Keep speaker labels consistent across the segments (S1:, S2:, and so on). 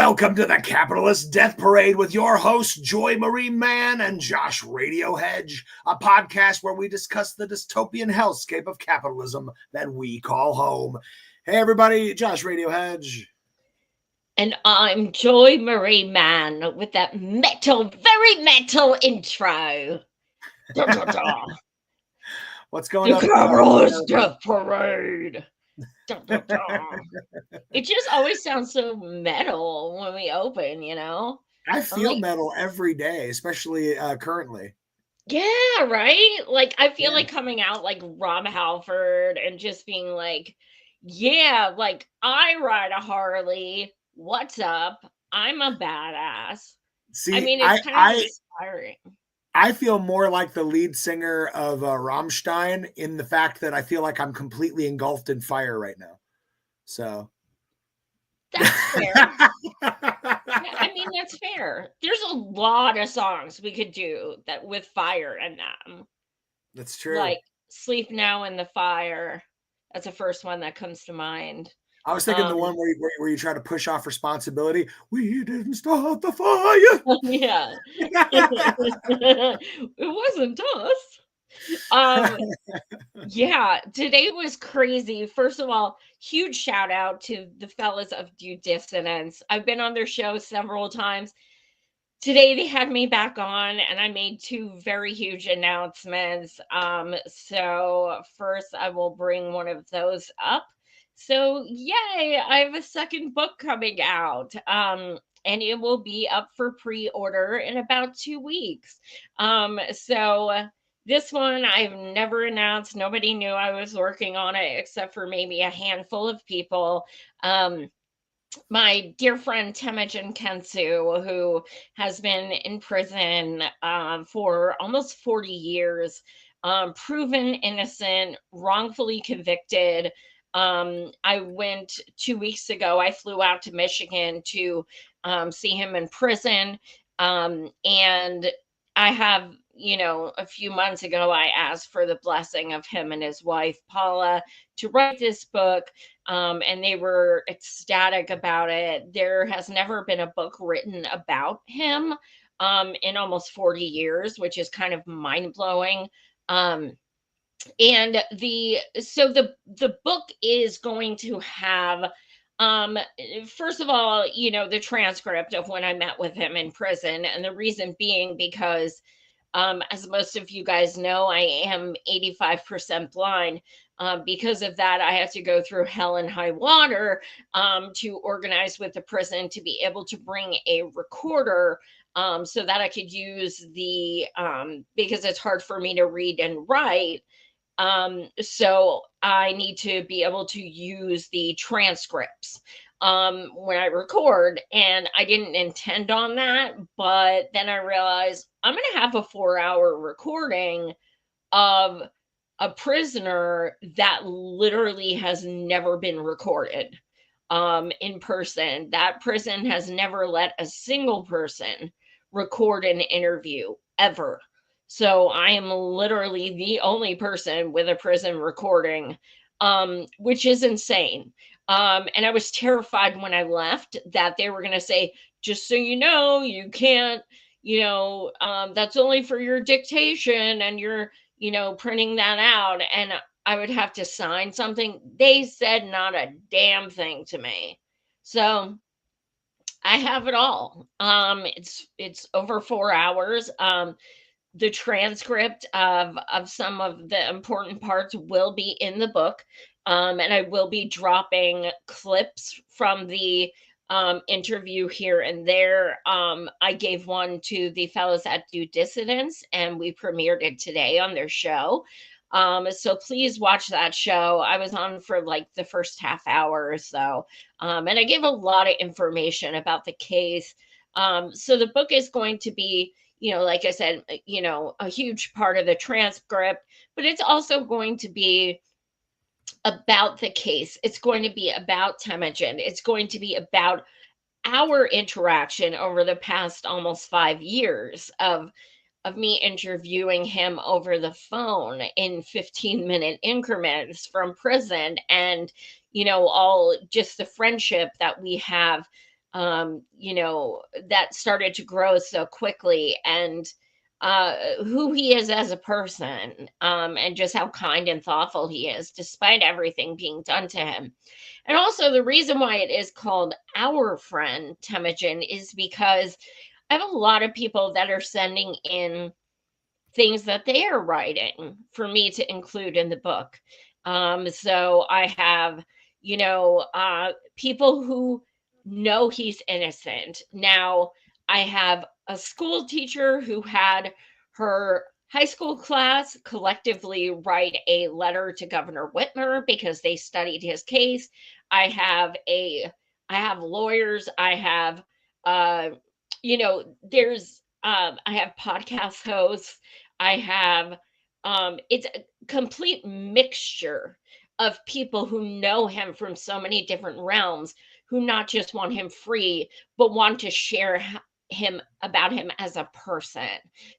S1: Welcome to the Capitalist Death Parade with your hosts, Joy Marie Mann and Josh Radio Hedge, a podcast where we discuss the dystopian hellscape of capitalism that we call home. Hey, everybody, Josh Radio Hedge.
S2: And I'm Joy Marie Mann with that very metal intro. Da, da, da.
S1: What's going on?
S2: The Capitalist Death Parade. Da, da, da. It just always sounds so metal when we open, you know?
S1: I feel metal every day, especially currently.
S2: Yeah, right? Like, I feel like coming out like Rob Halford and just being like, yeah, like, I ride a Harley. What's up? I'm a badass.
S1: See,
S2: I mean, it's kind of inspiring.
S1: I feel more like the lead singer of Rammstein in the fact that I feel like I'm completely engulfed in fire right now. So
S2: that's fair. I mean, that's fair. There's a lot of songs we could do that with fire in them.
S1: That's true.
S2: Like Sleep Now in the Fire. That's the first one that comes to mind.
S1: I was thinking the one where you try to push off responsibility. We didn't start the fire.
S2: Yeah. It wasn't us. Yeah, today was crazy. First of all, huge shout out to the fellas of Due Dissonance. I've been on their show several times. Today they had me back on and I made two very huge announcements. So first I will bring one of those up. So yay, I have a second book coming out. And it will be up for pre-order in about 2 weeks. So this one I've never announced. Nobody knew I was working on it except for maybe a handful of people. My dear friend Temujin Kensu, who has been in prison for almost 40 years, proven innocent, wrongfully convicted. I went 2 weeks ago. I flew out to Michigan to see him in prison. And I have, a few months ago, I asked for the blessing of him and his wife, Paula, to write this book. And they were ecstatic about it. There has never been a book written about him in almost 40 years, which is kind of mind blowing. And the book is going to have first of all, the transcript of when I met with him in prison, and the reason being because as most of you guys know, I am 85% blind. Because of that, I had to go through hell and high water to organize with the prison to be able to bring a recorder so that I could use because it's hard for me to read and write. So I need to be able to use the transcripts when I record, and I didn't intend on that, but then I realized I'm going to have a 4-hour recording of a prisoner that literally has never been recorded in person. That prison has never let a single person record an interview ever. So I am literally the only person with a prison recording, which is insane. And I was terrified when I left that they were going to say, just so you know, you can't, that's only for your dictation and you're, printing that out. And I would have to sign something. They said not a damn thing to me. So I have it all. It's over 4 hours. The transcript of some of the important parts will be in the book. And I will be dropping clips from the interview here and there. I gave one to the fellows at Due Dissidence, and we premiered it today on their show. So please watch that show. I was on for like the first half hour or so. And I gave a lot of information about the case. So the book is going to be, like I said, a huge part of the transcript, but it's also going to be about the case. It's going to be about Temujin. It's going to be about our interaction over the past almost 5 years of me interviewing him over the phone in 15-minute increments from prison, and all just the friendship that we have that started to grow so quickly, and who he is as a person, and just how kind and thoughtful he is, despite everything being done to him. And also, the reason why it is called Our Friend Temujin is because I have a lot of people that are sending in things that they are writing for me to include in the book. So I have, people who know he's innocent. Now, I have a school teacher who had her high school class collectively write a letter to Governor Whitmer because they studied his case. I have I have lawyers. I have, there's, I have podcast hosts. I have, it's a complete mixture of people who know him from so many different realms, who not just want him free, but want to share him about him as a person.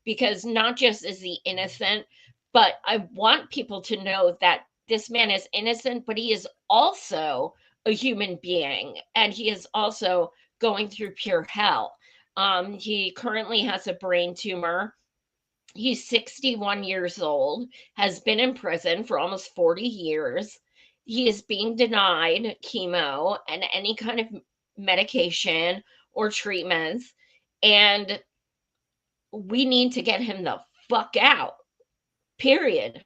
S2: Because not just is he innocent, but I want people to know that this man is innocent, but he is also a human being, and he is also going through pure hell. He currently has a brain tumor. He's 61 years old, has been in prison for almost 40 years. He is being denied chemo and any kind of medication or treatments. And we need to get him the fuck out, period.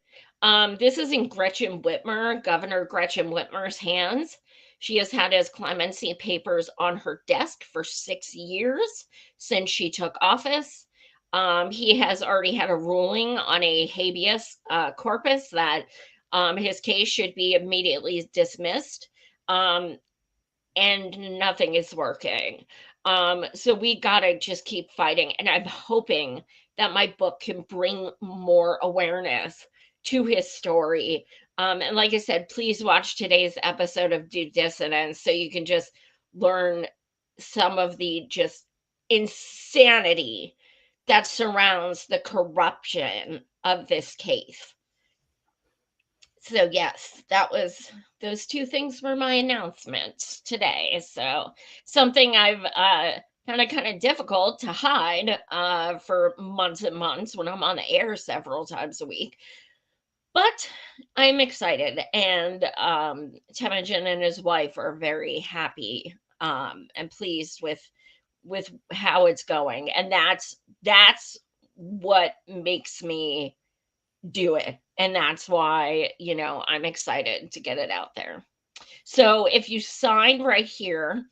S2: This is in Gretchen Whitmer, Governor Gretchen Whitmer's hands. She has had his clemency papers on her desk for 6 years since she took office. He has already had a ruling on a habeas corpus that his case should be immediately dismissed, and nothing is working. So we gotta just keep fighting, and I'm hoping that my book can bring more awareness to his story. And like I said, please watch today's episode of Due Dissonance so you can just learn some of the just insanity that surrounds the corruption of this case. So yes, those two things were my announcements today. So something I've kind of difficult to hide for months and months when I'm on the air several times a week. But I'm excited, and Temujin and his wife are very happy and pleased with how it's going, and that's what makes me do it, and that's why I'm excited to get it out there. So if you sign right here,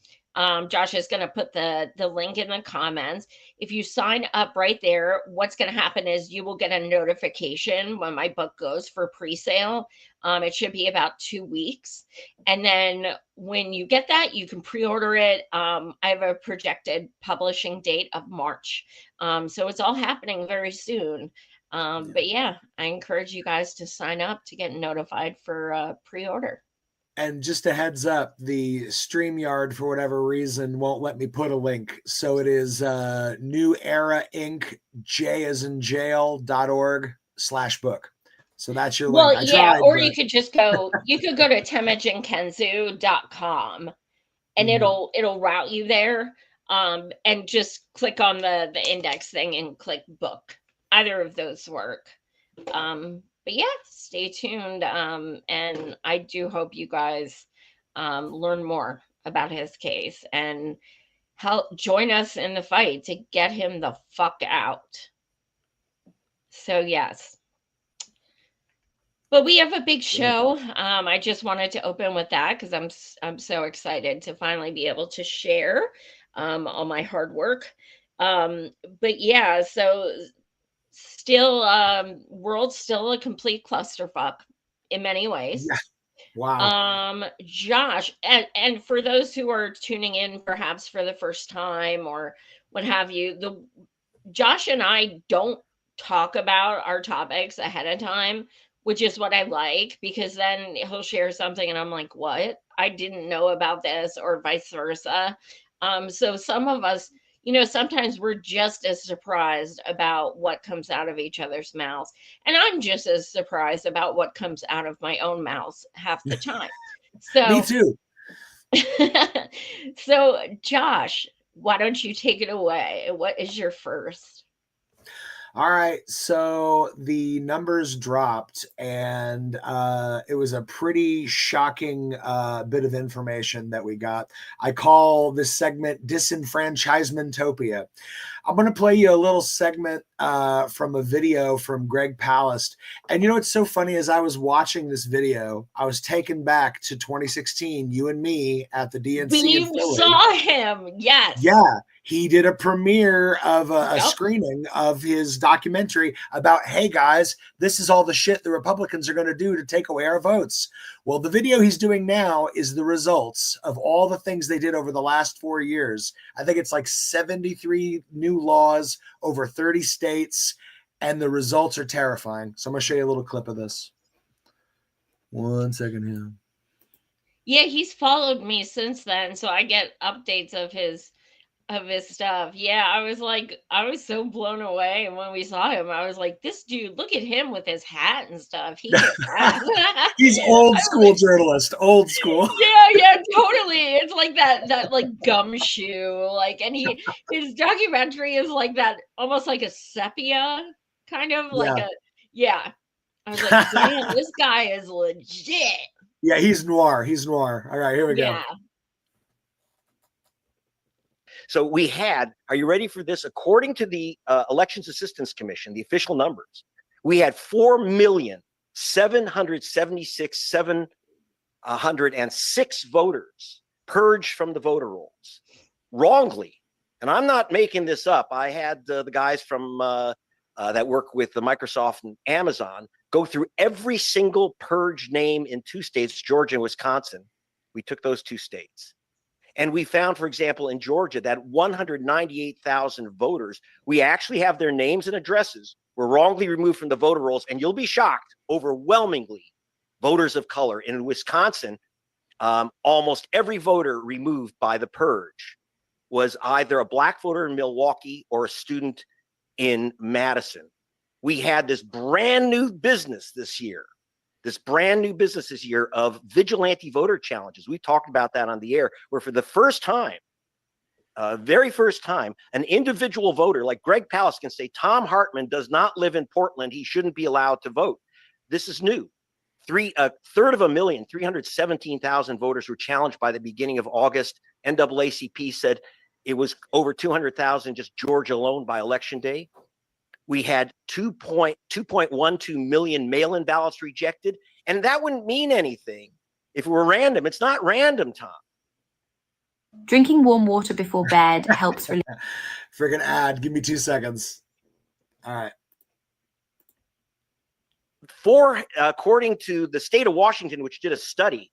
S2: Josh is going to put the link in the comments. If you sign up right there, what's going to happen is you will get a notification when my book goes for pre-sale. It should be about 2 weeks. And then when you get that, you can pre-order it. I have a projected publishing date of March. So it's all happening very soon. But yeah, I encourage you guys to sign up to get notified for pre-order.
S1: And just a heads up, the StreamYard, for whatever reason, won't let me put a link. So it is New Era Inc. J as in jail.org/book. So that's your link.
S2: Well, yeah, or you could just go, you could go to temujinkenzu.com and it'll route you there. And just click on the index thing and click book. Either of those work. But yeah, stay tuned. And I do hope you guys learn more about his case and help join us in the fight to get him the fuck out. So yes. But we have a big show. I just wanted to open with that because I'm so excited to finally be able to share all my hard work. But yeah, so still world's still a complete clusterfuck in many ways.
S1: Yeah. Wow.
S2: Josh, and for those who are tuning in perhaps for the first time or what have you, Josh and I don't talk about our topics ahead of time, which is what I like, because then he'll share something and I'm like, what? I didn't know about this, or vice versa. So some of us, sometimes we're just as surprised about what comes out of each other's mouths. And I'm just as surprised about what comes out of my own mouth half the time. So
S1: me too.
S2: So, Josh, why don't you take it away? What is your first?
S1: All right, so the numbers dropped, and it was a pretty shocking bit of information that we got. I call this segment Disenfranchisementopia. I'm going to play you a little segment from a video from Greg Palast. And you know what's so funny? As I was watching this video, I was taken back to 2016, you and me at the DNC in
S2: We
S1: Philly.
S2: saw him. Yes.
S1: Yeah, he did a premiere of a
S2: Yep.
S1: screening of his documentary about, hey guys, this is all the shit the Republicans are going to do to take away our votes. Well, the video he's doing now is the results of all the things they did over the last 4 years. I think it's like 73 new laws over 30 states, and the results are terrifying. So I'm going to show you a little clip of this. 1 second here.
S2: Yeah, he's followed me since then, so I get updates of his stuff. Yeah, I was so blown away. And when we saw him, I was like, this dude, look at him with his hat and stuff. He gets that.
S1: He's old school journalist, old school.
S2: Yeah, totally. It's like that like gumshoe, like, and his documentary is like that, almost like a sepia kind of like yeah. I was like, damn, this guy is legit.
S1: Yeah, he's noir. He's noir. All right, here we go.
S3: So we had, are you ready for this? According to the Elections Assistance Commission, the official numbers, we had 4,776,706 voters purged from the voter rolls wrongly. And I'm not making this up. I had the guys from that work with the Microsoft and Amazon go through every single purged name in 2 states, Georgia and Wisconsin. We took those 2 states. And we found, for example, in Georgia, that 198,000 voters, we actually have their names and addresses were wrongly removed from the voter rolls. And you'll be shocked, overwhelmingly, voters of color. In Wisconsin, almost every voter removed by the purge was either a black voter in Milwaukee or a student in Madison. We had this brand new business this year of vigilante voter challenges. We talked about that on the air, where for the first time, very first time, an individual voter like Greg Palast can say, Tom Hartman does not live in Portland. He shouldn't be allowed to vote. This is new. A third of 317,000 voters were challenged by the beginning of August. NAACP said it was over 200,000 just Georgia alone by election day. We had 2.12 million mail-in ballots rejected, and that wouldn't mean anything if it were random. It's not random, Tom.
S4: Drinking warm water before bed helps relieve.
S1: Friggin' ad. Give me 2 seconds. All right.
S3: According to the state of Washington, which did a study,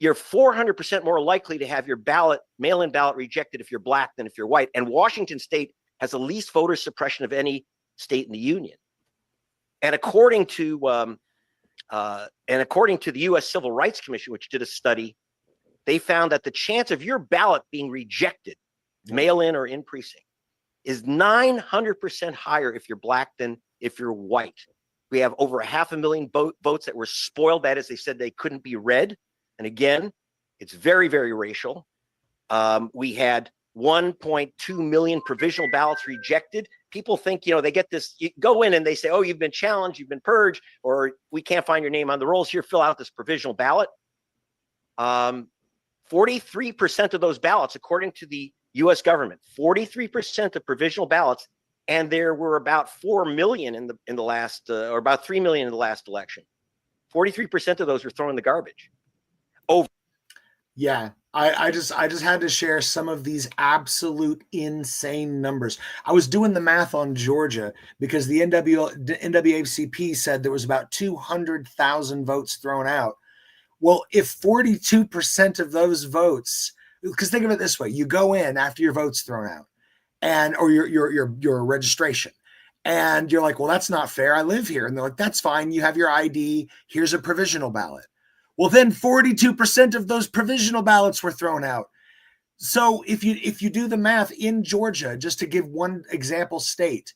S3: you're 400% more likely to have your mail-in ballot rejected if you're black than if you're white. And Washington State has the least voter suppression of any state in the union. And according to the U.S. Civil Rights Commission, which did a study, they found that the chance of your ballot being rejected, mail-in or in precinct, is 900% higher if you're black than if you're white. We have over 500,000 votes that were spoiled. That is, they said they couldn't be read. And again, it's very, very racial. We had 1.2 million provisional ballots rejected. People think, they get this, you go in and they say, oh, you've been challenged, you've been purged, or we can't find your name on the rolls. Here, fill out this provisional ballot. 43% of those ballots, according to the U.S. government, 43% of provisional ballots, and there were about 4 million in the last, or about 3 million in the last election. 43% of those were thrown in the garbage.
S1: Yeah, I just had to share some of these absolute insane numbers. I was doing the math on Georgia because the NAACP said there was about 200,000 votes thrown out. Well, if 42% of those votes, because think of it this way, you go in after your vote's thrown out, or your registration, and you're like, well, that's not fair. I live here, and they're like, that's fine. You have your ID. Here's a provisional ballot. Well, then 42% of those provisional ballots were thrown out. So if you do the math in Georgia, just to give one example state,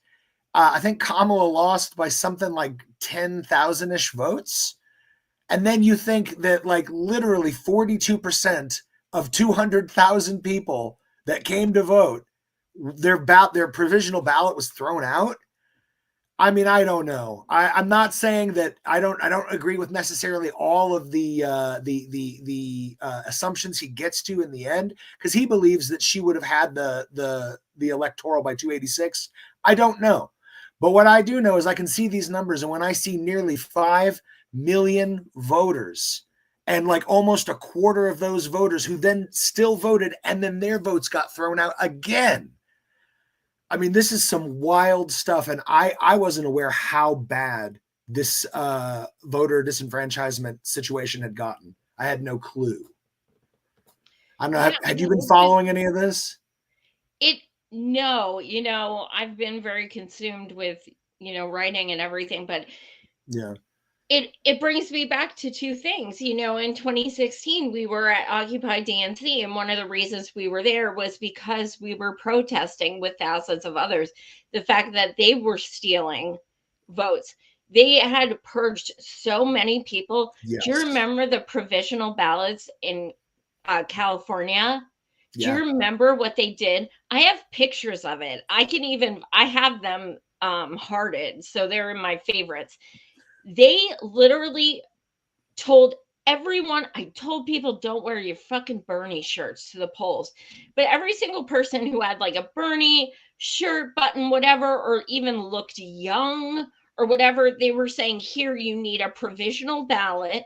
S1: I think Kamala lost by something like 10,000-ish votes. And then you think that like literally 42% of 200,000 people that came to vote, their provisional ballot was thrown out. I mean, I don't know. I'm not saying that I don't agree with necessarily all of the assumptions he gets to in the end, because he believes that she would have had the electoral by 286. I don't know. But what I do know is I can see these numbers, and when I see nearly 5 million voters and like almost a quarter of those voters who then still voted and then their votes got thrown out again. I mean, this is some wild stuff, and I wasn't aware how bad this voter disenfranchisement situation had gotten. I had no clue. I don't know.
S2: Yeah,
S1: Had you been following any of this?
S2: No, I've been very consumed with, writing and everything, but
S1: Yeah.
S2: It brings me back to two things. In 2016, we were at Occupy DNC, and one of the reasons we were there was because we were protesting with thousands of others the fact that they were stealing votes. They had purged so many people.
S1: Yes.
S2: Do you remember the provisional ballots in California? Do you remember what they did? I have pictures of it. I have them hearted, so they're in my favorites. They literally told everyone, I told people, don't wear your fucking Bernie shirts to the polls. But every single person who had like a Bernie shirt, button, whatever, or even looked young or whatever, they were saying, here, you need a provisional ballot.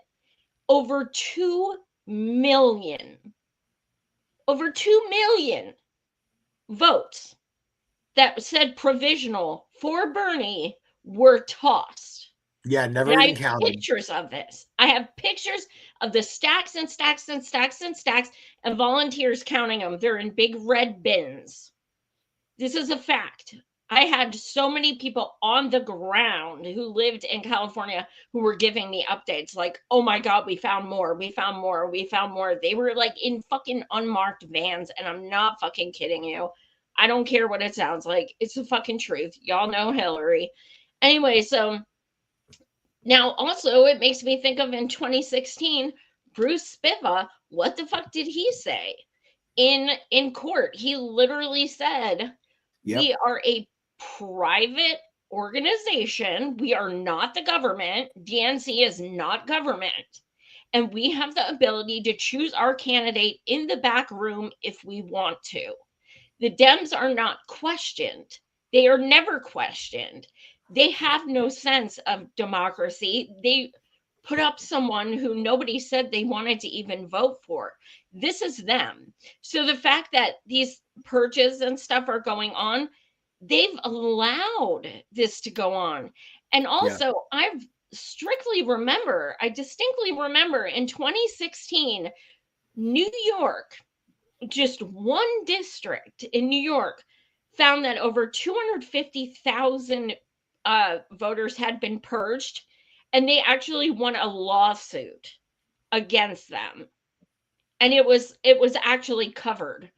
S2: Over 2 million votes that said provisional for Bernie were tossed.
S1: Yeah, never
S2: And I
S1: even
S2: have
S1: counted.
S2: pictures of this. I have pictures of the stacks and stacks and stacks and stacks and volunteers counting them. They're in big red bins. This is a fact. I had so many people on the ground who lived in California who were giving me updates like, oh my God, we found more. We found more. We found more. They were like in fucking unmarked vans. And I'm not fucking kidding you. I don't care what it sounds like. It's the fucking truth. Y'all know Hillary. Anyway, so now also it makes me think of in 2016, Bruce Spiva, what the fuck did he say? In court, he literally said, we are a private organization. We are not the government. DNC is not government. And we have the ability to choose our candidate in the back room if we want to. The Dems are not questioned. They are never questioned. They have no sense of democracy. They put up someone who nobody said they wanted to even vote for. This is them. So the fact that these purges and stuff are going on, they've allowed this to go on. And also, I distinctly remember in 2016, New York, just one district in New York, found that over 250,000 voters had been purged, and they actually won a lawsuit against them. And it was actually covered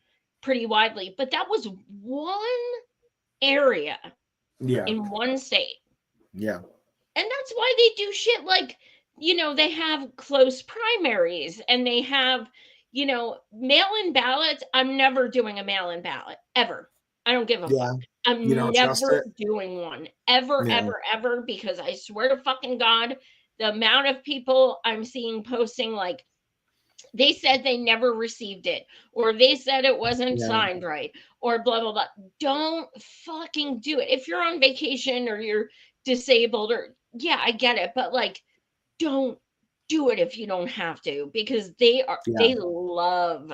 S2: pretty widely, but that was one area in one state.
S1: Yeah.
S2: And that's why they do shit like, they have close primaries and they have, mail-in ballots. I'm never doing a mail-in ballot, ever. I don't give a fuck. I'm never doing one, ever, because I swear to fucking God, the amount of people I'm seeing posting like, they said they never received it, or they said it wasn't signed right, or blah, blah, blah. Don't fucking do it. If you're on vacation or you're disabled, or I get it, but like, don't do it if you don't have to, because they love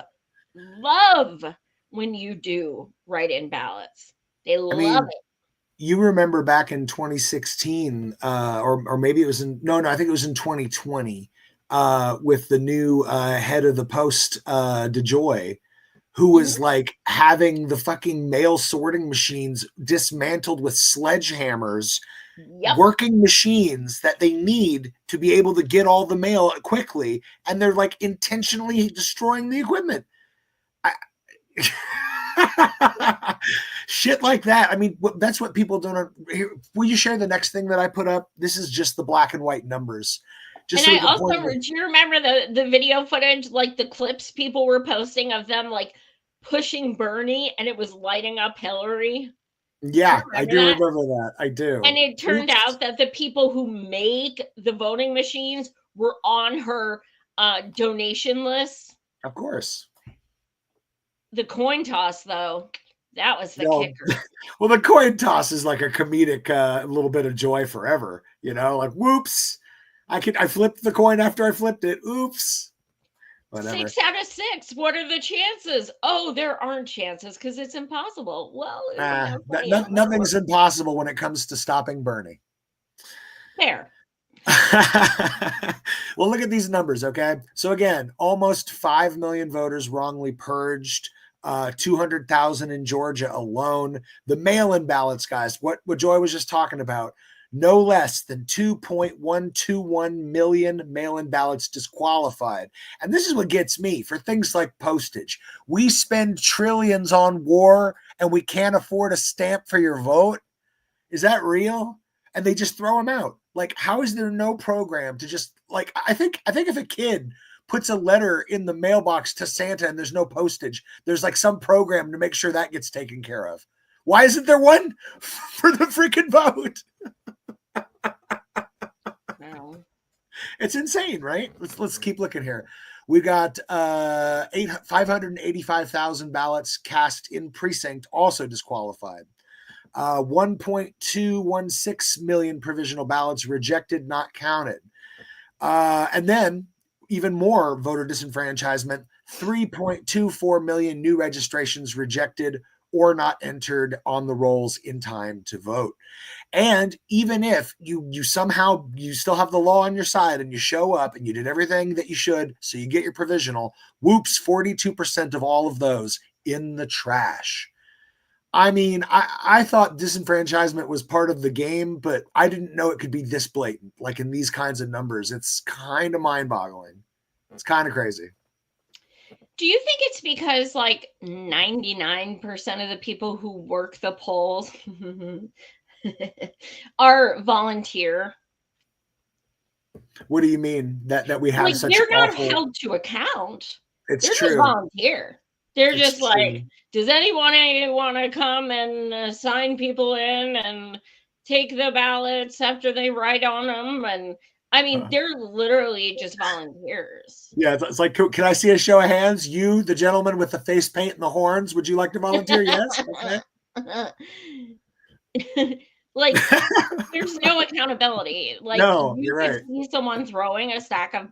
S2: when you do write-in ballots. They love it.
S1: You remember back in 2016, or maybe it was I think it was in 2020, with the new head of the Post, DeJoy, who was like having the fucking mail sorting machines dismantled with sledgehammers, working machines that they need to be able to get all the mail quickly, and they're like intentionally destroying the equipment. Shit like that. I mean, that's what people don't. Will you share the next thing that I put up? This is just the black and white numbers. Just
S2: And
S1: so we
S2: I
S1: can
S2: also,
S1: point.
S2: do you remember the video footage, like the clips people were posting of them like pushing Bernie and it was lighting up Hillary? Do you
S1: Yeah, I
S2: remember
S1: do
S2: that?
S1: remember that. I do.
S2: And it turned
S1: Oops.
S2: out that the people who make the voting machines were on her donation list.
S1: Of course.
S2: The coin toss, though, that was the
S1: No.
S2: kicker.
S1: Well, the coin toss is like a comedic little bit of joy forever. Like whoops, I flipped the coin after I flipped it. Oops. Whatever.
S2: 6 out of 6. What are the chances? Oh, there aren't chances because it's impossible. Well, plenty of them.
S1: Nothing's impossible when it comes to stopping Bernie.
S2: Fair.
S1: Well, look at these numbers, okay? So again, almost 5 million voters wrongly purged, 200,000 in Georgia alone. The mail-in ballots, guys, what Joy was just talking about, no less than 2.121 million mail-in ballots disqualified. And this is what gets me for things like postage. We spend trillions on war and we can't afford a stamp for your vote. Is that real? And they just throw them out. Like, how is there no program to just like? I think if a kid puts a letter in the mailbox to Santa and there's no postage, there's like some program to make sure that gets taken care of. Why isn't there one for the freaking vote?
S2: No.
S1: It's insane, right? Let's keep looking here. We got 585,000 ballots cast in precinct, also disqualified. 1.216 million provisional ballots rejected, not counted. And then even more voter disenfranchisement, 3.24 million new registrations rejected or not entered on the rolls in time to vote. And even if you somehow you still have the law on your side and you show up and you did everything that you should, so you get your provisional, whoops, 42% of all of those in the trash. I mean, I thought disenfranchisement was part of the game, but I didn't know it could be this blatant, like in these kinds of numbers. It's kind of mind-boggling. It's kind of crazy.
S2: Do you think it's because like 99% of the people who work the polls are volunteer?
S1: What do you mean that we have
S2: Like
S1: such
S2: they're not
S1: awful?
S2: held to account.
S1: It's
S2: They're just
S1: true.
S2: volunteer. They're
S1: It's
S2: just like,
S1: true.
S2: does anyone want to come and sign people in and take the ballots after they write on them? And I mean, they're literally just volunteers.
S1: Yeah, it's like, can I see a show of hands? You, the gentleman with the face paint and the horns, would you like to volunteer? Yes. Okay.
S2: Like, there's no accountability. Like,
S1: No,
S2: you
S1: you're
S2: could
S1: right.
S2: see someone throwing a stack of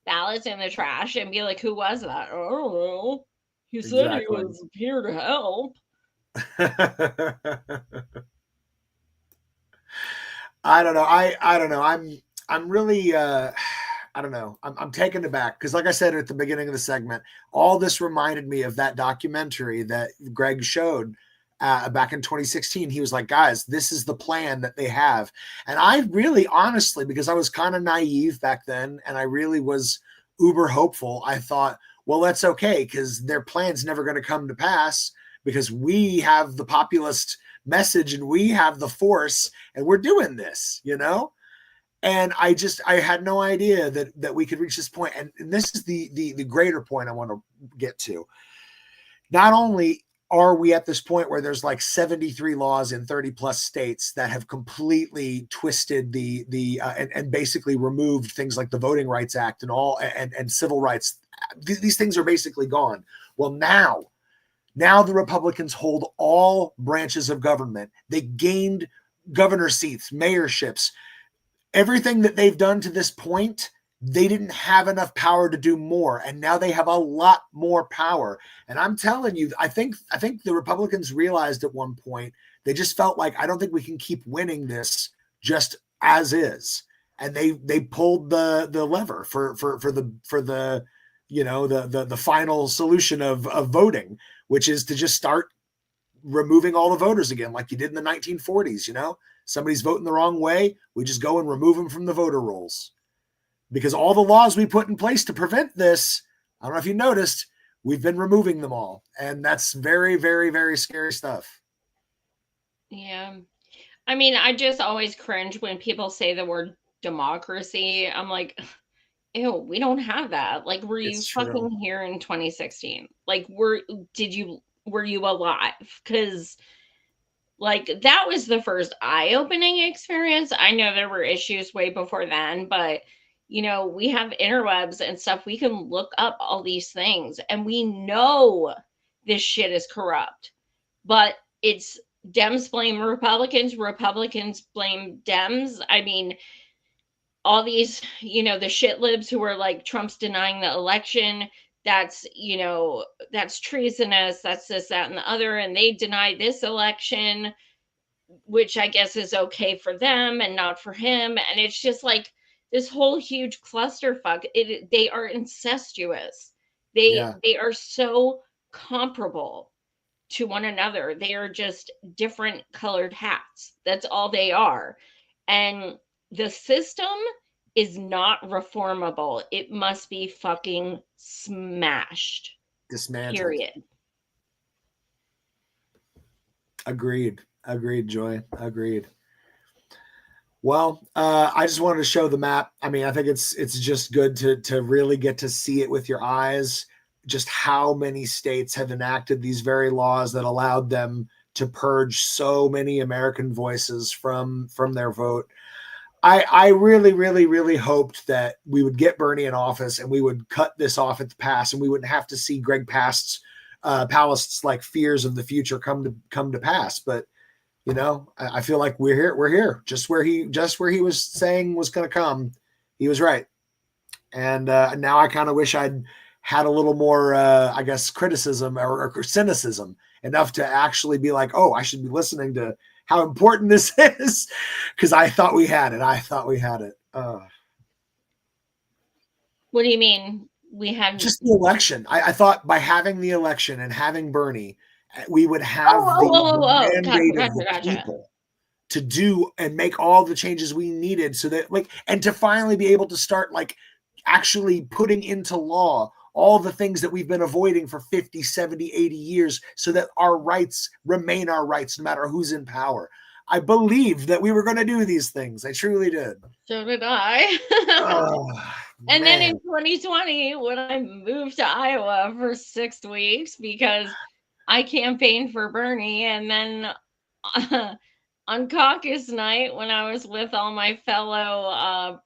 S2: ballots in the trash and be like, who was that? I don't know. He said he
S1: Exactly.
S2: was here to help.
S1: I don't know. I don't know. I'm really I don't know. I'm taken aback because, like I said at the beginning of the segment, all this reminded me of that documentary that Greg showed back in 2016. He was like, guys, this is the plan that they have. And I really, honestly, because I was kind of naive back then and I really was uber hopeful, I thought, well, that's okay because their plan's never going to come to pass because we have the populist message and we have the force and we're doing this, And I had no idea that we could reach this point. And this is the greater point I want to get to. Not only are we at this point where there's like 73 laws in 30 plus states that have completely twisted and basically removed things like the Voting Rights Act and all and civil rights. These things are basically gone. Well, now the Republicans hold all branches of government. They gained governor seats, mayorships. Everything that they've done to this point, they didn't have enough power to do more. And now they have a lot more power. And I'm telling you, I think the Republicans realized at one point, they just felt like, I don't think we can keep winning this just as is. And they pulled the lever for the the final solution of voting, which is to just start removing all the voters again, like you did in the 1940s. Somebody's voting the wrong way, we just go and remove them from the voter rolls. Because all the laws we put in place to prevent this, I don't know if you noticed, we've been removing them all. And that's very, very, very scary stuff.
S2: Yeah. I mean, I just always cringe when people say the word democracy. I'm like, ew, we don't have that. Like, were you
S1: It's true.
S2: fucking here in 2016? Like, were you alive? Because like that was the first eye-opening experience. I know there were issues way before then, but we have interwebs and stuff. We can look up all these things and we know this shit is corrupt. But it's Dems blame Republicans, Republicans blame Dems. I mean, all these, the shit libs who are like, Trump's denying the election. That's, that's treasonous. That's this, that, and the other. And they deny this election, which I guess is okay for them and not for him. And it's just like this whole huge clusterfuck. They are incestuous. They are so comparable to one another. They are just different colored hats. That's all they are. And the system is not reformable. It must be fucking smashed.
S1: Dismantled.
S2: Period.
S1: Agreed, Joy. Agreed. Well, I just wanted to show the map. I mean, I think it's just good to really get to see it with your eyes, just how many states have enacted these very laws that allowed them to purge so many American voices from their vote. I really, really, really hoped that we would get Bernie in office and we would cut this off at the pass and we wouldn't have to see Greg Palast's like fears of the future come to pass. But I feel like we're here just where he was saying was going to come. He was right. And now I kind of wish I'd had a little more, I guess, criticism or cynicism enough to actually be like, oh, I should be listening to how important this is, because I thought we had it.
S2: What do you mean we had
S1: just the election? I thought by having the election and having Bernie, we would have the mandate of the people to do and make all the changes we needed so that and to finally be able to start actually putting into law all the things that we've been avoiding for 50, 70, 80 years so that our rights remain our rights no matter who's in power. I believed that we were going to do these things. I truly did.
S2: So did I. And then in 2020, when I moved to Iowa for 6 weeks because I campaigned for Bernie, and then on caucus night when I was with all my fellow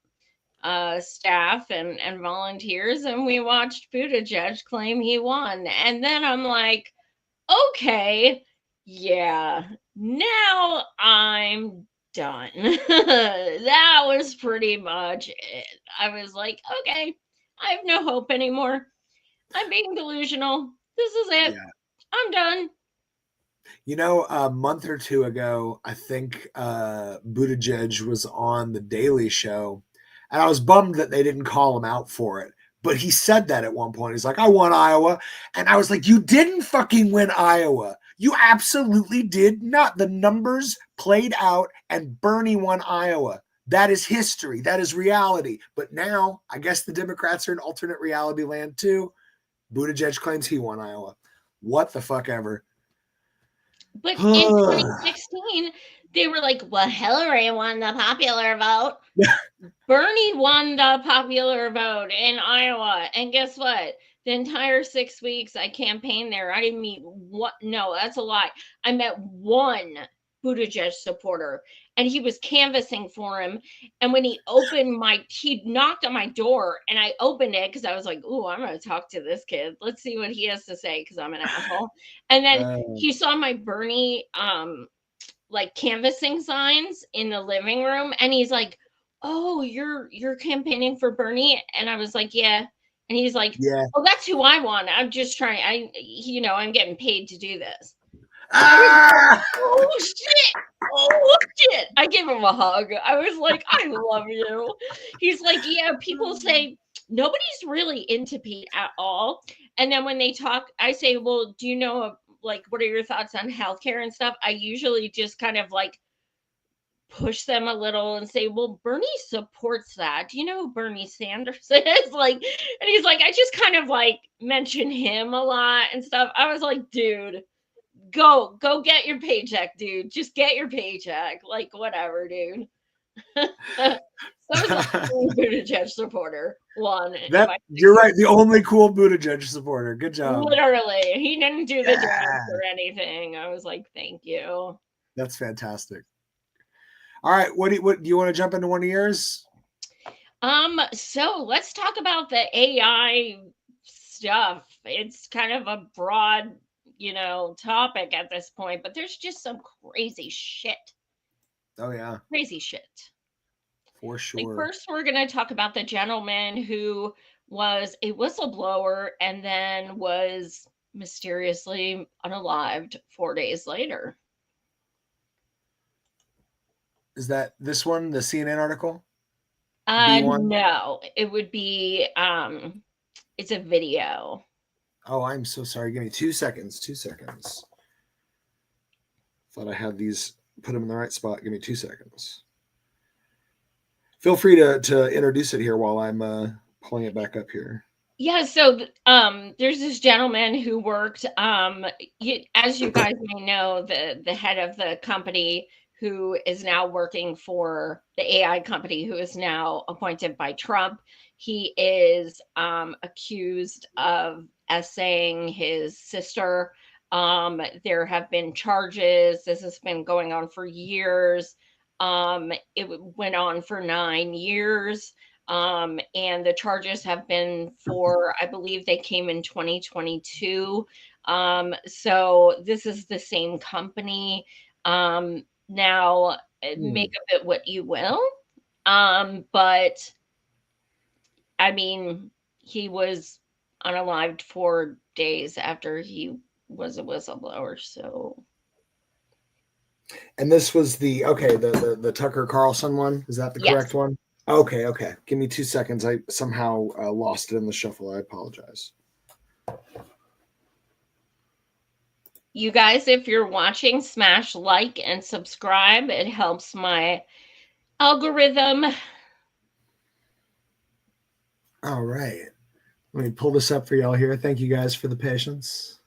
S2: staff and volunteers, and we watched Buttigieg claim he won. And then I'm like, okay, yeah, now I'm done. That was pretty much it. I was like, okay, I have no hope anymore. I'm being delusional. This is it. Yeah. I'm done.
S1: A month or two ago, I think Buttigieg was on The Daily Show. And I was bummed that they didn't call him out for it. But he said that at one point. He's like, I won Iowa. And I was like, you didn't fucking win Iowa. You absolutely did not. The numbers played out and Bernie won Iowa. That is history. That is reality. But now, I guess the Democrats are in alternate reality land too. Buttigieg claims he won Iowa. What the fuck ever.
S2: But in 2016, they were like, well, Hillary won the popular vote. Bernie won the popular vote in Iowa. And guess what? The entire 6 weeks I campaigned there, I didn't meet one. No, that's a lie. I met one Buttigieg supporter, and he was canvassing for him. And when he knocked on my door, and I opened it because I was like, "Ooh, I'm going to talk to this kid. Let's see what he has to say," because I'm an asshole. And then he saw my Bernie canvassing signs in the living room, and he's like, "Oh, you're campaigning for Bernie?" And I was like, "Yeah." And he's like, "Yeah. Oh, that's who I want. I'm just trying. I'm getting paid to do this." Oh shit! I gave him a hug. I was like, "I love you." He's like, "Yeah." People say nobody's really into Pete at all, and then when they talk, I say, "Well, do you know what are your thoughts on healthcare and stuff?" I usually just kind of push them a little and say, well, Bernie supports that. Do you know who Bernie Sanders is? And he's like, I just kind of mention him a lot and stuff. I was like, dude, go get your paycheck, dude. Just get your paycheck. Whatever, dude. So was the only Buttigieg supporter. One.
S1: You're right. The only cool Buttigieg supporter. Good job.
S2: Literally. He didn't do the dance or anything. I was like, thank you.
S1: That's fantastic. All right. What do you want to jump into one of yours?
S2: So let's talk about the AI stuff. It's kind of a broad, topic at this point, but there's just some crazy shit.
S1: Oh yeah.
S2: Crazy shit.
S1: For sure.
S2: Like first, we're going to talk about the gentleman who was a whistleblower and then was mysteriously unalived 4 days later.
S1: Is that this one, the CNN article?
S2: No, it would be, it's a video.
S1: Oh, I'm so sorry. Give me 2 seconds. 2 seconds. Thought I had these, put them in the right spot. Give me 2 seconds. Feel free to introduce it here while I'm pulling it back up here.
S2: Yeah, so there's this gentleman who worked, as you guys may know, the head of the company who is now working for the AI company who is now appointed by Trump. He is accused of essaying his sister. There have been charges. This has been going on for years. It went on for 9 years. And the charges have been for, I believe they came in 2022. So this is the same company. Now, make of it what you will. But I mean, he was unalived 4 days after he was a whistleblower. So.
S1: And this was the Tucker Carlson one. Is that the correct one? Okay. Give me 2 seconds. I somehow lost it in the shuffle. I apologize.
S2: You guys, if you're watching, smash like and subscribe. It helps my algorithm.
S1: All right. Let me pull this up for y'all here. Thank you guys for the patience.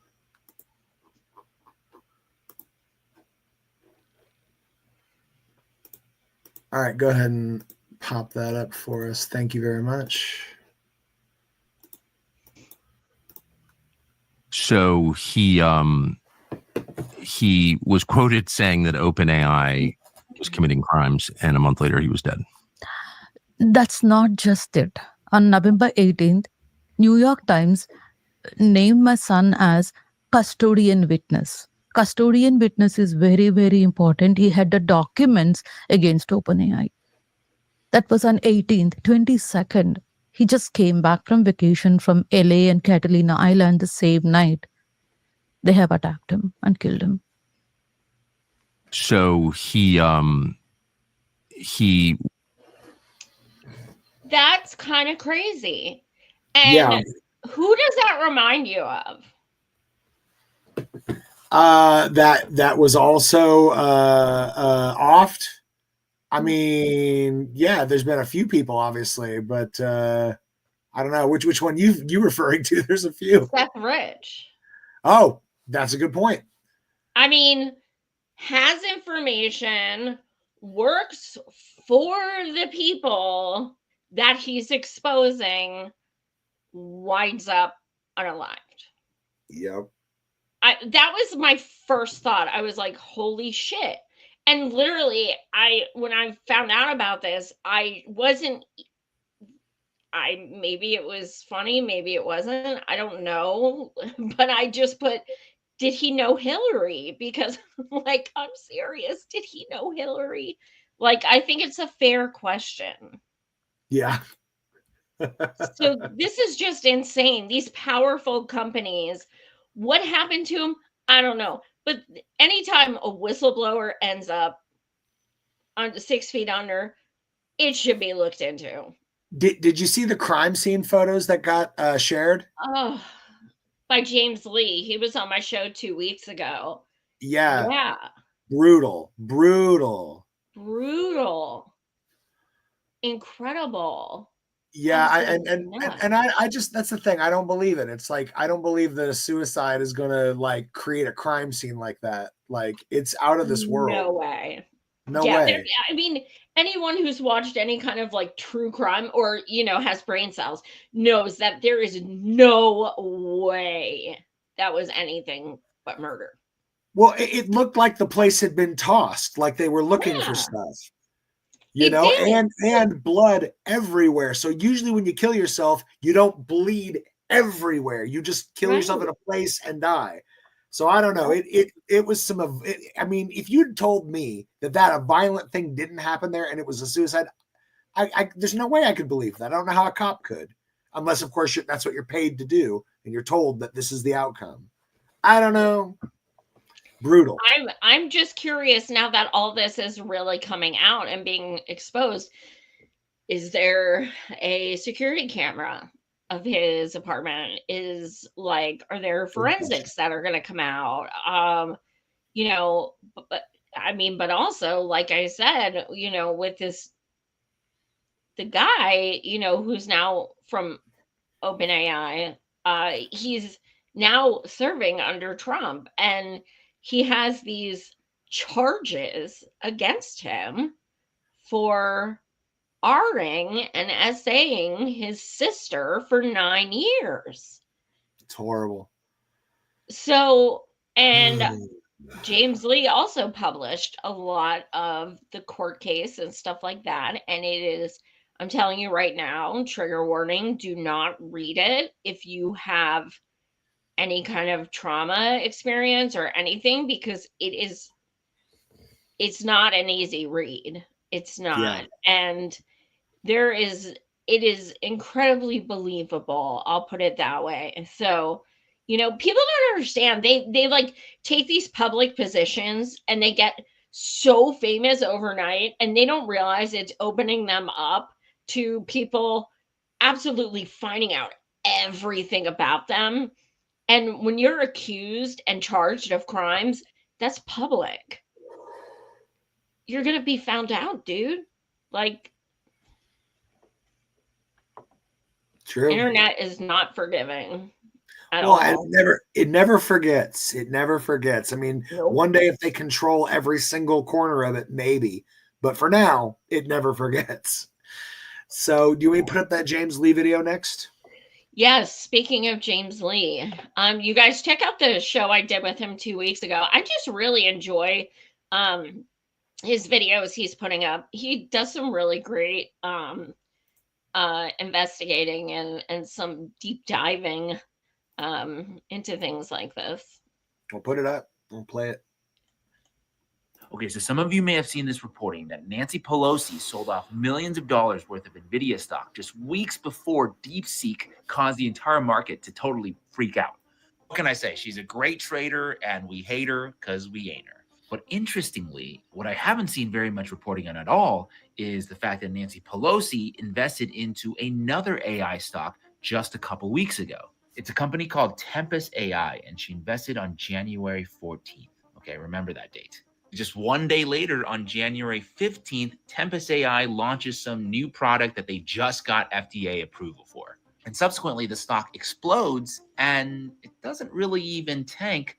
S1: All right, go ahead and pop that up for us. Thank you very much.
S5: So he was quoted saying that OpenAI was committing crimes, and a month later he was dead.
S6: That's not just it. On November 18th, New York Times named my son as custodian witness. Custodian witness is very, very important. He had the documents against OpenAI. That was on 18th. 22nd, he just came back from vacation from LA and Catalina Island the same night. They have attacked him and killed him.
S5: So he
S2: That's kind of crazy. And who does that remind you of?
S1: That was also Oft. I mean, yeah, there's been a few people, obviously, but I don't know which one you referring to. There's a few.
S2: Seth Rich.
S1: Oh, that's a good point.
S2: I mean, has information, works for the people that he's exposing, winds up unalived.
S1: Yep.
S2: That was my first thought. I was like, holy shit. And literally, when I found out about this, maybe it was funny, maybe it wasn't, I don't know. But I just put, did he know Hillary? Because like, I'm serious. Did he know Hillary? Like, I think it's a fair question.
S1: Yeah.
S2: So this is just insane. These powerful companies, what happened to them? I don't know. But anytime a whistleblower ends up on 6 feet under, it should be looked into.
S1: Did you see the crime scene photos that got shared?
S2: Oh, by James Lee. He was on my show 2 weeks ago.
S1: Yeah. Brutal.
S2: Incredible.
S1: Yeah, I just, that's the thing. I don't believe it. It's like, I don't believe that a suicide is gonna like create a crime scene like that. Like, it's out of this world.
S2: No way.
S1: No
S2: Yeah,
S1: way.
S2: I mean, anyone who's watched any kind of like true crime or, has brain cells knows that there is no way that was anything but murder.
S1: Well, it looked like the place had been tossed, like they were looking for
S2: Yeah.
S1: stuff.
S2: It did.
S1: And blood everywhere. So usually when you kill yourself, you don't bleed everywhere. You just kill yourself in
S2: Right.
S1: a place and die. So I don't know. It was some of it. I mean, if you'd told me that a violent thing didn't happen there and it was a suicide, I there's no way I could believe that. I don't know how a cop could, unless of course that's what you're paid to do and you're told that this is the outcome. I don't know. Brutal.
S2: I'm just curious now that all this is really coming out and being exposed. Is there a security camera of his apartment? Are there forensics that are going to come out? But also, like I said, with the guy, who's now from OpenAI, he's now serving under Trump, and he has these charges against him for R-ing and essaying his sister for 9 years.
S1: It's horrible.
S2: So, and James Lee also published a lot of the court case and stuff like that. And I'm telling you right now, trigger warning, do not read it if you have any kind of trauma experience or anything, because it's not an easy read. It's not.
S1: Yeah.
S2: And it is incredibly believable. I'll put it that way. So, people don't understand. They like take these public positions and they get so famous overnight, and they don't realize it's opening them up to people absolutely finding out everything about them. And when you're accused and charged of crimes, that's public. You're going to be found out, dude. Like,
S1: true.
S2: Internet is not forgiving at
S1: Well,
S2: all.
S1: it never forgets. It never forgets. I mean,
S2: Nope.
S1: one day if they control every single corner of it, maybe. But for now, it never forgets. So do we put up that James Lee video next?
S2: Yes, speaking of James Lee, you guys check out the show I did with him 2 weeks ago. I just really enjoy his videos he's putting up. He does some really great investigating and some deep diving into things like this.
S1: We'll put it up. We'll play it.
S7: Okay, so some of you may have seen this reporting that Nancy Pelosi sold off millions of dollars worth of NVIDIA stock just weeks before DeepSeek caused the entire market to totally freak out. What can I say? She's a great trader and we hate her because we ain't her. But interestingly, what I haven't seen very much reporting on at all is the fact that Nancy Pelosi invested into another AI stock just a couple weeks ago. It's a company called Tempest AI, and she invested on January 14th. Okay, remember that date. Just one day later, on January 15th, Tempest AI launches some new product that they just got FDA approval for. And subsequently, the stock explodes, and it doesn't really even tank,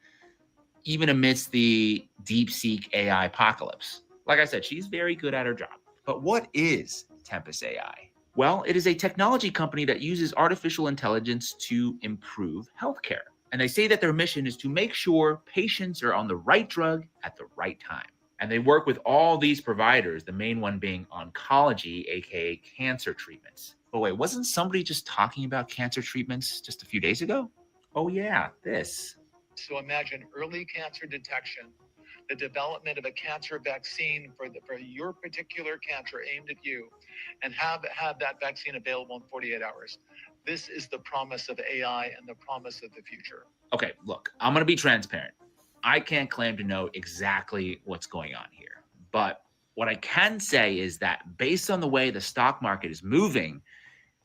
S7: even amidst the DeepSeek AI apocalypse. Like I said, she's very good at her job. But what is Tempest AI? Well, it is a technology company that uses artificial intelligence to improve healthcare. And they say that their mission is to make sure patients are on the right drug at the right time. And they work with all these providers, the main one being oncology, aka cancer treatments. But wait, wasn't somebody just talking about cancer treatments just a few days ago? Oh yeah, this.
S8: So imagine early cancer detection, the development of a cancer vaccine for your particular cancer aimed at you, and have that vaccine available in 48 hours. This is the promise of AI and the promise of the future.
S7: Okay, look, I'm going to be transparent. I can't claim to know exactly what's going on here. But what I can say is that based on the way the stock market is moving,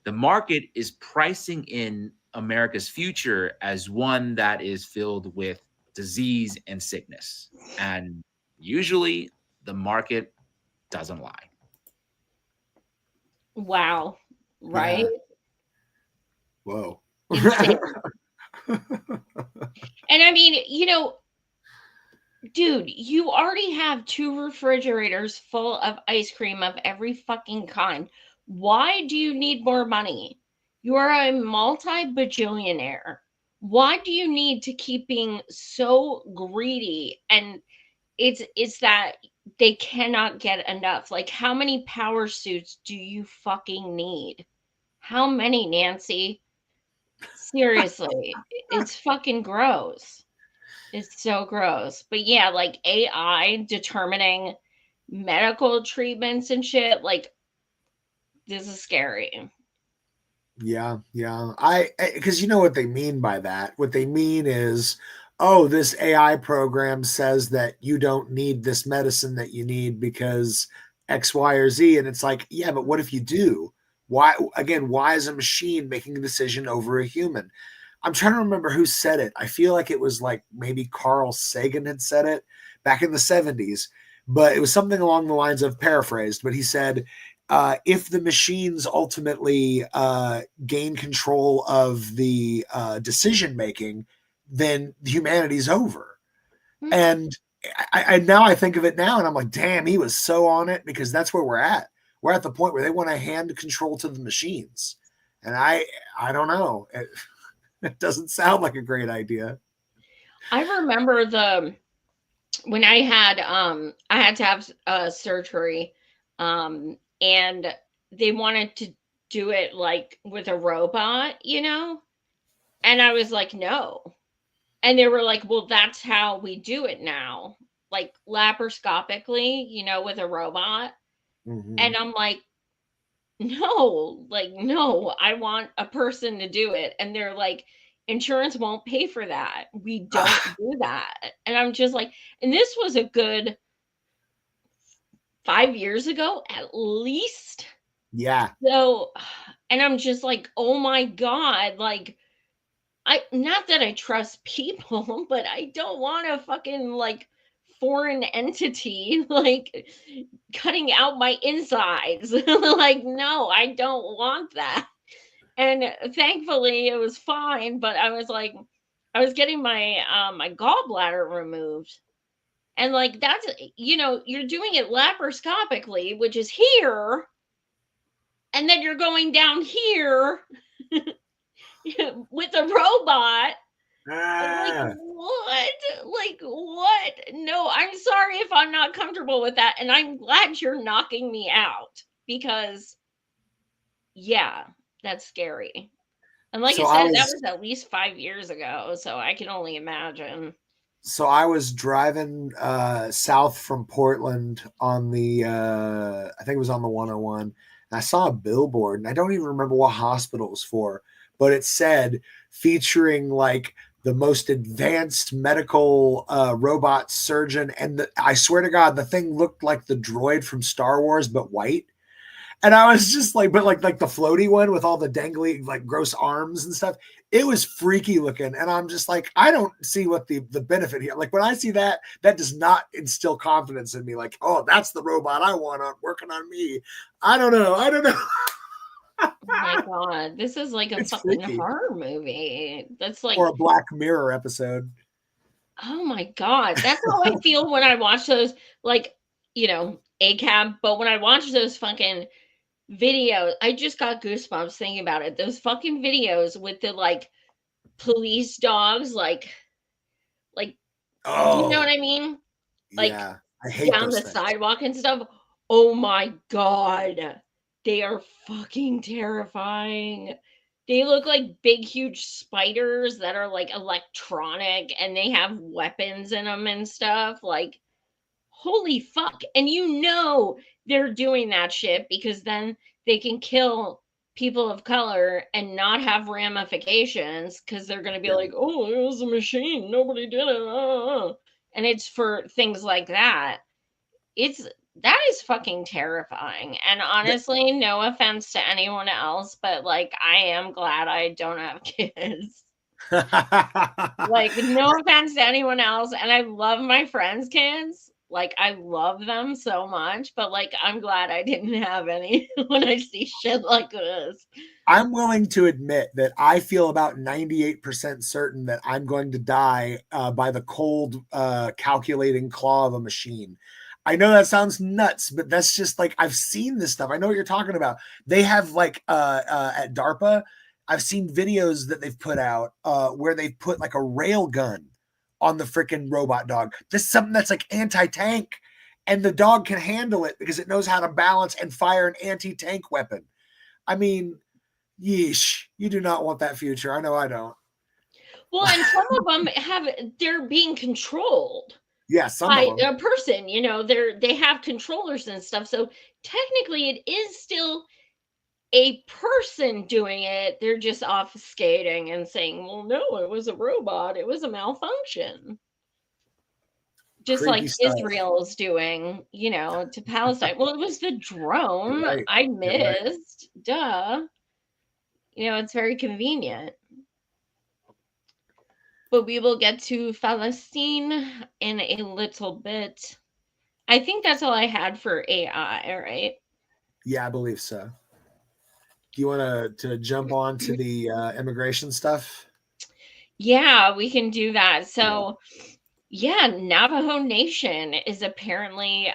S7: the market is pricing in America's future as one that is filled with disease and sickness. And usually the market doesn't lie.
S2: Wow. Right?
S1: Yeah. Whoa.
S2: Insane. And I mean, Dude, you already have 2 refrigerators full of ice cream of every fucking kind. Why do you need more money? You are a multi-bajillionaire. Why do you need to keep being so greedy? And it's that they cannot get enough. Like, how many power suits do you fucking need? How many, Nancy? Seriously, it's fucking gross. It's so gross. But yeah, like AI determining medical treatments and shit, like this is scary.
S1: Yeah, yeah. Because you know what they mean by that. What they mean is, oh, this AI program says that you don't need this medicine that you need because X, Y, or Z. And it's like, yeah, but what if you do? Why is a machine making a decision over a human? I'm trying to remember who said it. I feel like it was like maybe Carl Sagan had said it back in the 70s, but it was something along the lines of, paraphrased, but he said, if the machines ultimately gain control of the decision making, then humanity's over.
S2: Hmm.
S1: And I now I think of it now, and I'm like, damn, he was so on it, because that's where we're at. We're at the point where they want to hand control to the machines, and I don't know. It doesn't sound like a great idea.
S2: I remember when I had to have surgery, and they wanted to do it like with a robot, you know? And I was like, no. And they were like, well, that's how we do it now, like laparoscopically, you know, with a robot.
S1: Mhm.
S2: And I'm like, no, like, no, I want a person to do it. And they're like, insurance won't pay for that. We don't do that. And I'm just like, and this was a good 5 years ago at least.
S1: Yeah.
S2: So, and I'm just like, oh my God, like, not that I trust people, but I don't want a fucking like foreign entity like cutting out my insides. Like, no, I don't want that. And thankfully it was fine, but I was like, I was getting my gallbladder removed. And like that's, you know, you're doing it laparoscopically, which is here, and then you're going down here with a robot. Like,
S1: Ah.
S2: what? Like, what? No, I'm sorry if I'm not comfortable with that. And I'm glad you're knocking me out because, yeah, that's scary. And like I
S1: So I
S2: said, that
S1: was
S2: was at least 5 years ago. So I can only imagine.
S1: so I was driving south from Portland on the I think it was on the 101, and I saw a billboard, and I don't even remember what hospital it was for, but it said featuring like the most advanced medical robot surgeon, and I swear to God, the thing looked like the droid from Star Wars but white. And I was just like, but like the floaty one with all the dangly, like gross arms and stuff. It was freaky looking. And I'm just like, I don't see what the benefit here. Like when I see that, that does not instill confidence in me. Like, oh, that's the robot I want on working on me. I don't know. I don't know.
S2: Oh my God, this is like a
S1: It's
S2: fucking
S1: freaky.
S2: horror movie. That's like,
S1: Or a Black Mirror episode.
S2: oh my God, that's how I feel when I watch those, like, you know, ACAB. But when I watch those fucking videos, I just got goosebumps thinking about it. Those fucking videos with the like police dogs, like, you know
S1: Oh,
S2: what I mean? Like
S1: yeah. I hate
S2: down
S1: those
S2: the
S1: things.
S2: sidewalk and stuff. Oh my God. They are fucking terrifying. They look like big, huge spiders that are like electronic and they have weapons in them and stuff. Like, holy fuck. And you know they're doing that shit because then they can kill people of color and not have ramifications because they're going to be
S1: Yeah.
S2: like, oh, it was a machine. Nobody did it. And it's for things like that. That is fucking terrifying. And honestly, no offense to anyone else, but like, I am glad I don't have kids. Like, no offense to anyone else. And I love my friends' kids. Like, I love them so much, but like, I'm glad I didn't have any when I see shit like this.
S1: I'm willing to admit that I feel about 98% certain that I'm going to die by the cold, calculating claw of a machine. I know that sounds nuts, but that's just like, I've seen this stuff. I know what you're talking about. They have like at DARPA, I've seen videos that they've put out where they've put like a rail gun on the freaking robot dog. This is something that's like anti-tank, and the dog can handle it because it knows how to balance and fire an anti-tank weapon. I mean, yeesh, you do not want that future. I know I don't.
S2: Well, and some of them they're being controlled
S1: Yeah, some
S2: by
S1: of them.
S2: a person, you know, they have controllers and stuff. So technically it is still a person doing it. They're just obfuscating and saying, well, no, it was a robot. It was a malfunction. Just
S1: Creepy
S2: like
S1: stuff.
S2: Israel is doing, you know, to Palestine. Well, it was the drone
S1: You're right.
S2: I
S1: You're right.
S2: missed. Duh. You know, it's very convenient. But we will get to Palestine in a little bit. I think that's all I had for AI, right?
S1: Yeah, I believe so. Do you want to jump on to the immigration stuff?
S2: Yeah, we can do that. So, yeah, Navajo Nation is apparently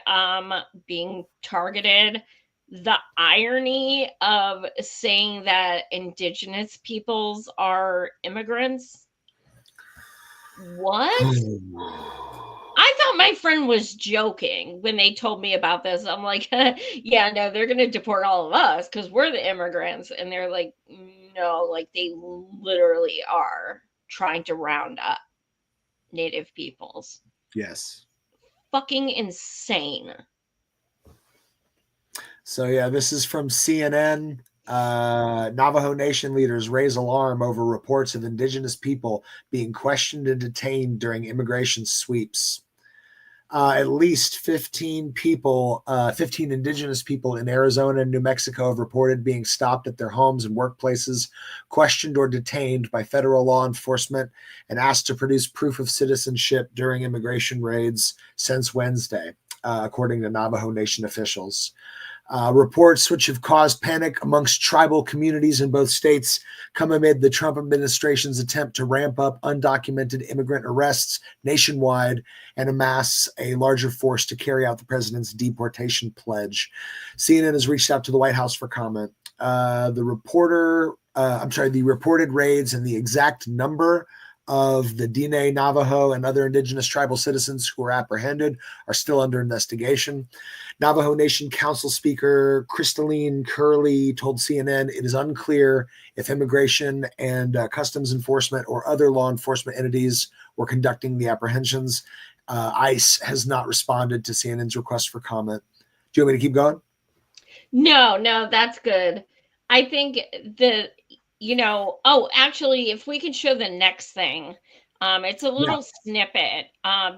S2: being targeted. The irony of saying that indigenous peoples are immigrants. What? I thought my friend was joking when they told me about this. I'm like, yeah, no, they're going to deport all of us because we're the immigrants. And they're like, no, like they literally are trying to round up native peoples.
S1: Yes.
S2: Fucking insane.
S1: So, yeah, this is from CNN. Navajo Nation leaders raise alarm over reports of indigenous people being questioned and detained during immigration sweeps. At least 15 indigenous people in Arizona and New Mexico have reported being stopped at their homes and workplaces, questioned or detained by federal law enforcement, and asked to produce proof of citizenship during immigration raids since Wednesday, according to Navajo Nation officials. Reports which have caused panic amongst tribal communities in both states come amid the Trump administration's attempt to ramp up undocumented immigrant arrests nationwide and amass a larger force to carry out the president's deportation pledge. CNN has reached out to the White House for comment. The reported raids and the exact number of the Diné, Navajo, and other indigenous tribal citizens who were apprehended are still under investigation. Navajo Nation Council Speaker Crystalline Curley told CNN it is unclear if immigration and customs enforcement or other law enforcement entities were conducting the apprehensions. ICE has not responded to CNN's request for comment. Do you want me to keep going?
S2: No, that's good. I think actually, if we could show the next thing, it's a little snippet,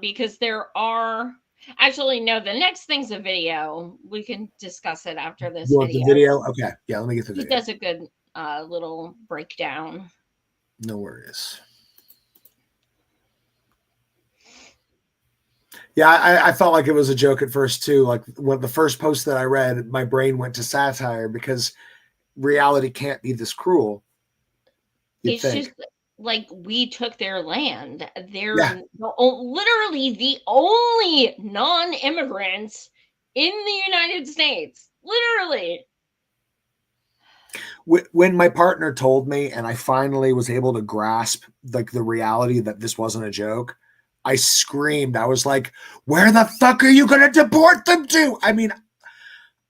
S2: because there are actually, no, the next thing's a video. We can discuss it after this
S1: You want
S2: video.
S1: the video? Okay. Yeah, let me get the video.
S2: He does a good little breakdown.
S1: No worries. Yeah, I felt like it was a joke at first too. Like when the first post that I read, my brain went to satire because reality can't be this cruel.
S2: It's just like we took their land. They're literally the only non-immigrants in the United States. Literally.
S1: When my partner told me and I finally was able to grasp like the reality that this wasn't a joke, I screamed. I was like, where the fuck are you going to deport them to? I mean,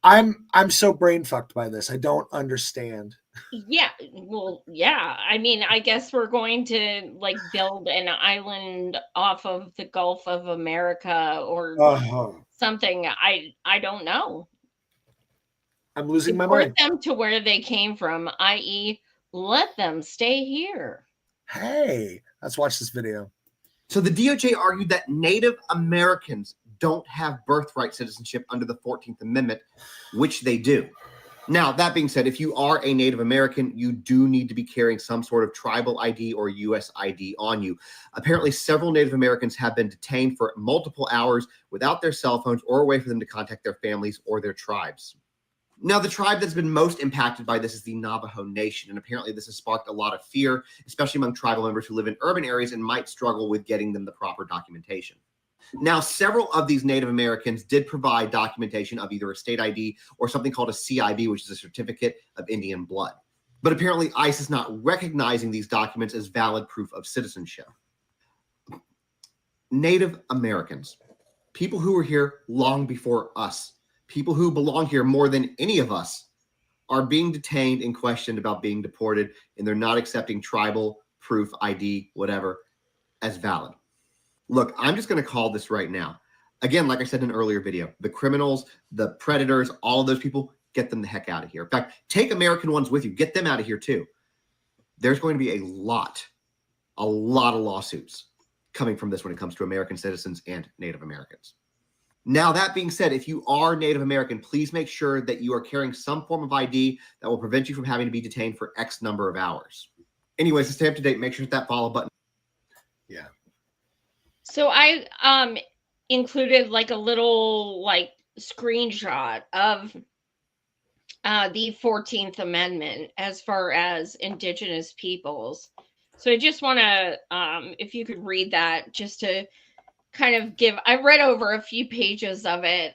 S1: I'm so brain fucked by this. I don't understand.
S2: Yeah, well, yeah. I mean, I guess we're going to like build an island off of the Gulf of America or something. I don't know.
S1: I'm losing my
S2: Deport
S1: mind.
S2: them to where they came from, i.e., let them stay here.
S1: Hey, let's watch this video.
S9: So the DOJ argued that Native Americans don't have birthright citizenship under the 14th Amendment, which they do. Now, that being said, if you are a Native American, you do need to be carrying some sort of tribal ID or U.S. ID on you. Apparently, several Native Americans have been detained for multiple hours without their cell phones or a way for them to contact their families or their tribes. Now, the tribe that's been most impacted by this is the Navajo Nation, and apparently this has sparked a lot of fear, especially among tribal members who live in urban areas and might struggle with getting them the proper documentation. Now, several of these Native Americans did provide documentation of either a state ID or something called a CIB, which is a certificate of Indian blood. But apparently ICE is not recognizing these documents as valid proof of citizenship. Native Americans, people who were here long before us, people who belong here more than any of us, are being detained and questioned about being deported, and they're not accepting tribal proof, ID, whatever, as valid. Look, I'm just going to call this right now. Again, like I said in an earlier video, the criminals, the predators, all of those people, get them the heck out of here. In fact, take American ones with you. Get them out of here too. There's going to be a lot of lawsuits coming from this when it comes to American citizens and Native Americans. Now, that being said, if you are Native American, please make sure that you are carrying some form of ID that will prevent you from having to be detained for X number of hours. Anyways, to stay up to date, make sure to hit that follow button.
S1: Yeah.
S2: So I included like a little like screenshot of the 14th Amendment as far as Indigenous peoples. So I just want to, if you could read that, just to kind of give, I read over a few pages of it.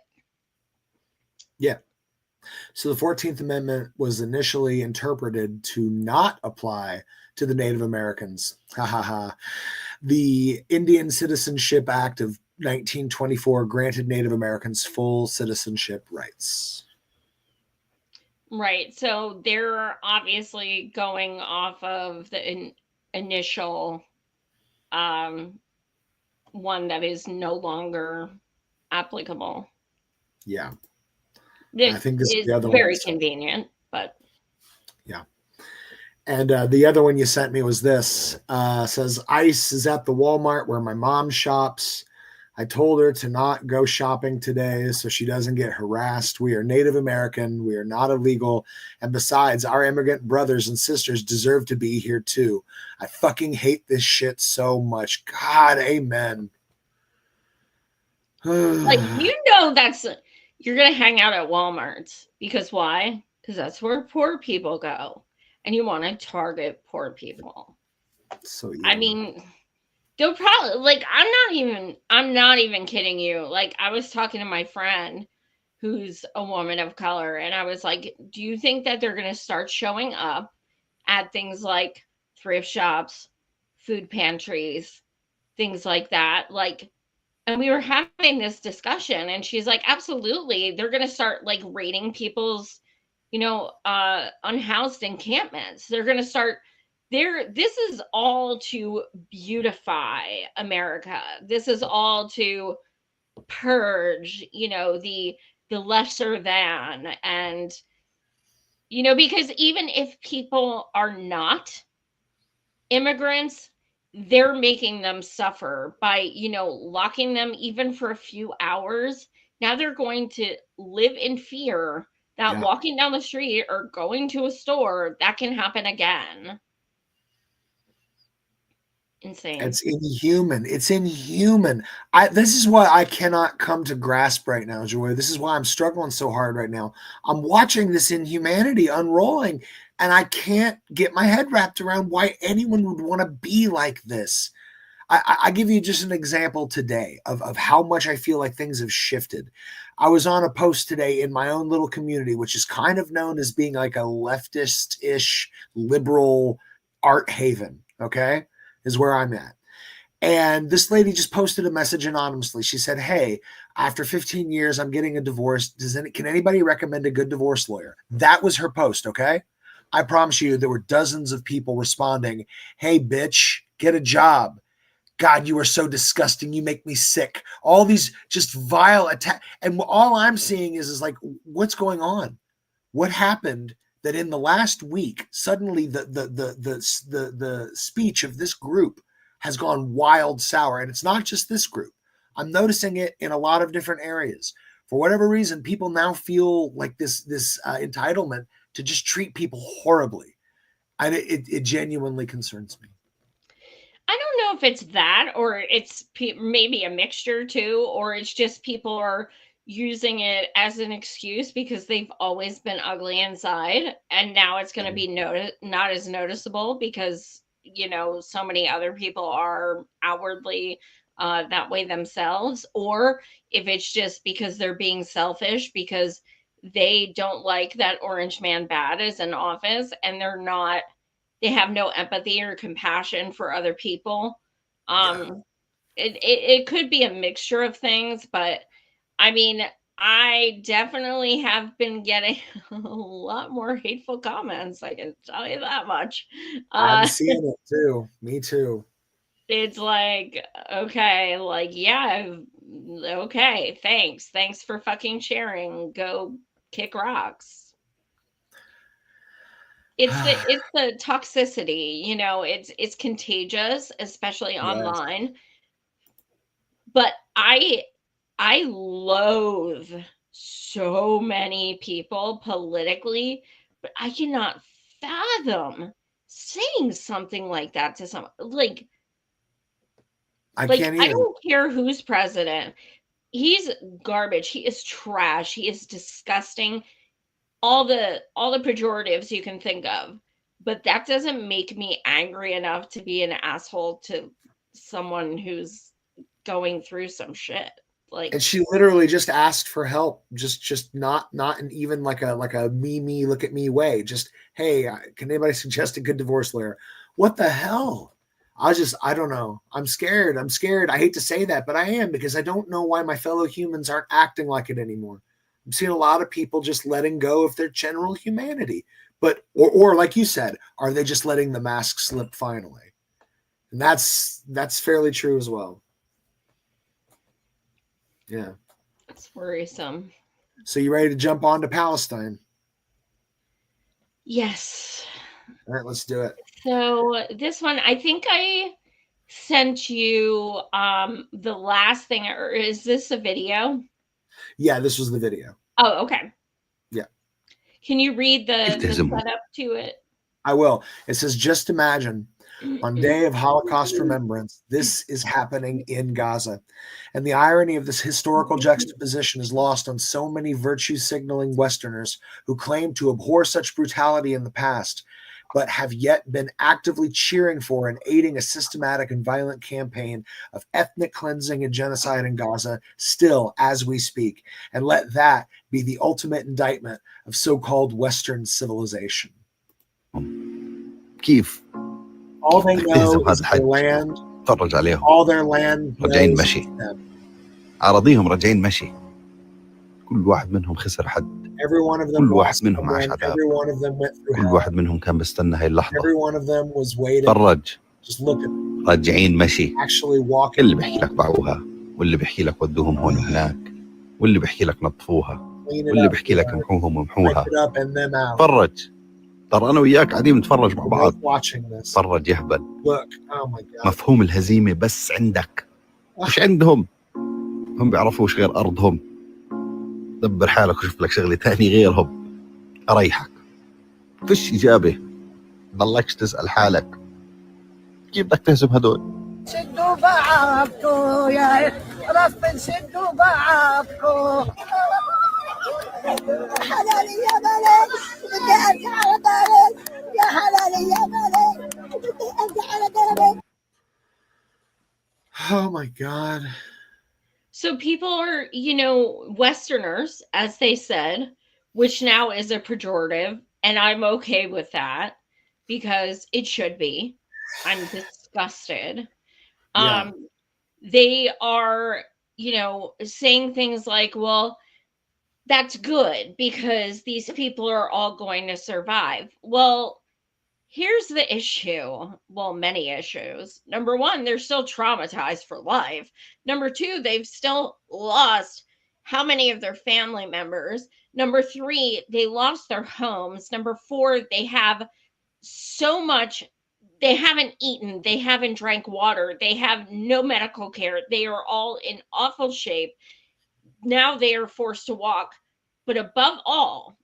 S1: Yeah. So the 14th Amendment was initially interpreted to not apply to the Native Americans. Ha ha ha. The Indian Citizenship Act of 1924 granted Native Americans full citizenship rights.
S2: Right. So they're obviously going off of the initial one that is no longer applicable.
S1: Yeah.
S2: This
S1: I think this is
S2: is
S1: the other
S2: very
S1: one.
S2: convenient, but
S1: yeah. And the other one you sent me was this. Says ICE is at the Walmart where my mom shops. I told her to not go shopping today so she doesn't get harassed. We are Native American. We are not illegal. And besides, our immigrant brothers and sisters deserve to be here too. I fucking hate this shit so much. God, amen.
S2: like, you know, you're going to hang out at Walmart because why? Because that's where poor people go. And you want to target poor people.
S1: So
S2: I mean, they'll probably like, I'm not even kidding you. Like, I was talking to my friend who's a woman of color, and I was like, do you think that they're going to start showing up at things like thrift shops, food pantries, things like that? Like, and we were having this discussion, and she's like, absolutely, they're going to start like raiding people's, unhoused encampments. They're going to start this is all to beautify America. This is all to purge, the lesser than. And, because even if people are not immigrants, they're making them suffer by, locking them even for a few hours. Now they're going to live in fear that walking down the street or going to a store, that can happen again. Insane.
S1: It's inhuman. It's inhuman. This is why I cannot come to grasp right now, Joy. This is why I'm struggling so hard right now. I'm watching this inhumanity unrolling, and I can't get my head wrapped around why anyone would want to be like this. I give you just an example today of how much I feel like things have shifted. I was on a post today in my own little community, which is kind of known as being like a leftist-ish liberal art haven, okay? Is where I'm at. And this lady just posted a message anonymously. She said, hey, after 15 years, I'm getting a divorce. Can anybody recommend a good divorce lawyer? That was her post, okay? I promise you there were dozens of people responding, hey, bitch, get a job. God, you are so disgusting. You make me sick. All these just vile attacks. And all I'm seeing is like, what's going on? What happened that in the last week, suddenly the speech of this group has gone wild sour? And it's not just this group. I'm noticing it in a lot of different areas. For whatever reason, people now feel like this entitlement to just treat people horribly. And it genuinely concerns me.
S2: I don't know if it's that, or it's maybe a mixture too, or it's just people are using it as an excuse because they've always been ugly inside, and now it's going to be not as noticeable because, you know, so many other people are outwardly that way themselves, or if it's just because they're being selfish because they don't like that Orange Man bad is in office, and they have no empathy or compassion for other people. It could be a mixture of things, but I mean, I definitely have been getting a lot more hateful comments. I can tell you that much.
S1: I'm seeing it too. Me too.
S2: It's like, okay, like, yeah, okay, thanks for fucking sharing. Go kick rocks. It's the toxicity, you know, it's contagious, especially
S1: Yes.
S2: online. But I loathe so many people politically, but I cannot fathom saying something like that to someone. Like
S1: I can't
S2: I
S1: either.
S2: don't care who's president. He's garbage. He is trash. He is disgusting. All the pejoratives you can think of, but that doesn't make me angry enough to be an asshole to someone who's going through some shit. Like,
S1: And she literally just asked for help, just not in even like a me look at me way. Just, hey, can anybody suggest a good divorce lawyer? What the hell? I don't know. I'm scared. I hate to say that, but I am, because I don't know why my fellow humans aren't acting like it anymore. I'm seeing a lot of people just letting go of their general humanity. But or like you said, are they just letting the mask slip finally? And that's fairly true as well. Yeah.
S2: it's worrisome.
S1: So you ready to jump on to Paestine?
S2: Yes.
S1: All right, let's do it.
S2: So this one, I think I sent you the last thing, or is this a video?
S1: Yeah, this was the video.
S2: Oh, okay.
S1: Yeah.
S2: Can you read the setup to it?
S1: I will. It says, just imagine, on Day of Holocaust Remembrance, this is happening in Gaza. And the irony of this historical juxtaposition is lost on so many virtue-signaling Westerners who claim to abhor such brutality in the past, but have yet been actively cheering for and aiding a systematic and violent campaign of ethnic cleansing and genocide in Gaza still as we speak. And let that be the ultimate indictment of so-called Western civilization.
S10: كيف
S1: All they know
S10: تهزم
S1: is
S10: هذا
S1: their
S10: الحج
S1: land.
S10: تفرج عليهم
S1: All their land
S10: راجعين
S1: knows
S10: مشي
S1: them.
S10: أراضيهم راجعين مشي كل واحد منهم خسر حد
S1: Every one of them
S10: كل واحد
S1: lost
S10: منهم عاش
S1: someone.
S10: عذاب
S1: Every one of them went through
S10: كل
S1: hell.
S10: واحد منهم كان بيستنى هاي اللحظة
S1: Every one of them was waiting.
S10: تفرج
S1: Just look at them.
S10: راجعين مشي
S1: Actually walking.
S10: اللي بيحكي لك باعوها واللي بيحكي لك ودوهم هون وهناك واللي بيحكي لك نظفوها واللي بيحكي لك امحوهم وامحوها تفرج ترى أنا وياك قاعدين نتفرج مع بعض تفرج يهبل مفهوم الهزيمة بس عندك مش عندهم هم بيعرفوش غير أرضهم دبر حالك وشوف لك شغلة تاني غيرهم أريحك فيش إجابة ضلكش تسأل حالك كيف بدك تهزم هدول
S11: سدوا بعضكو يا رب سدوا بعضكو حلالي يا بلد بدي ارجع على داري يا حلالي يا بلد بدي ارجع على داري.
S1: Oh my God.
S2: So people are, you know, Westerners, as they said, which now is a pejorative, and I'm okay with that because it should be. I'm disgusted.
S1: Yeah.
S2: They are, you know, saying things like, well, that's good because these people are all going to survive. Well, here's the issue. Well, many issues. Number one, they're still traumatized for life. Number two, they've still lost how many of their family members. Number three, they lost their homes. Number four, they have so much. They haven't eaten. They haven't drank water. They have no medical care. They are all in awful shape. now they are forced to walk. But above all,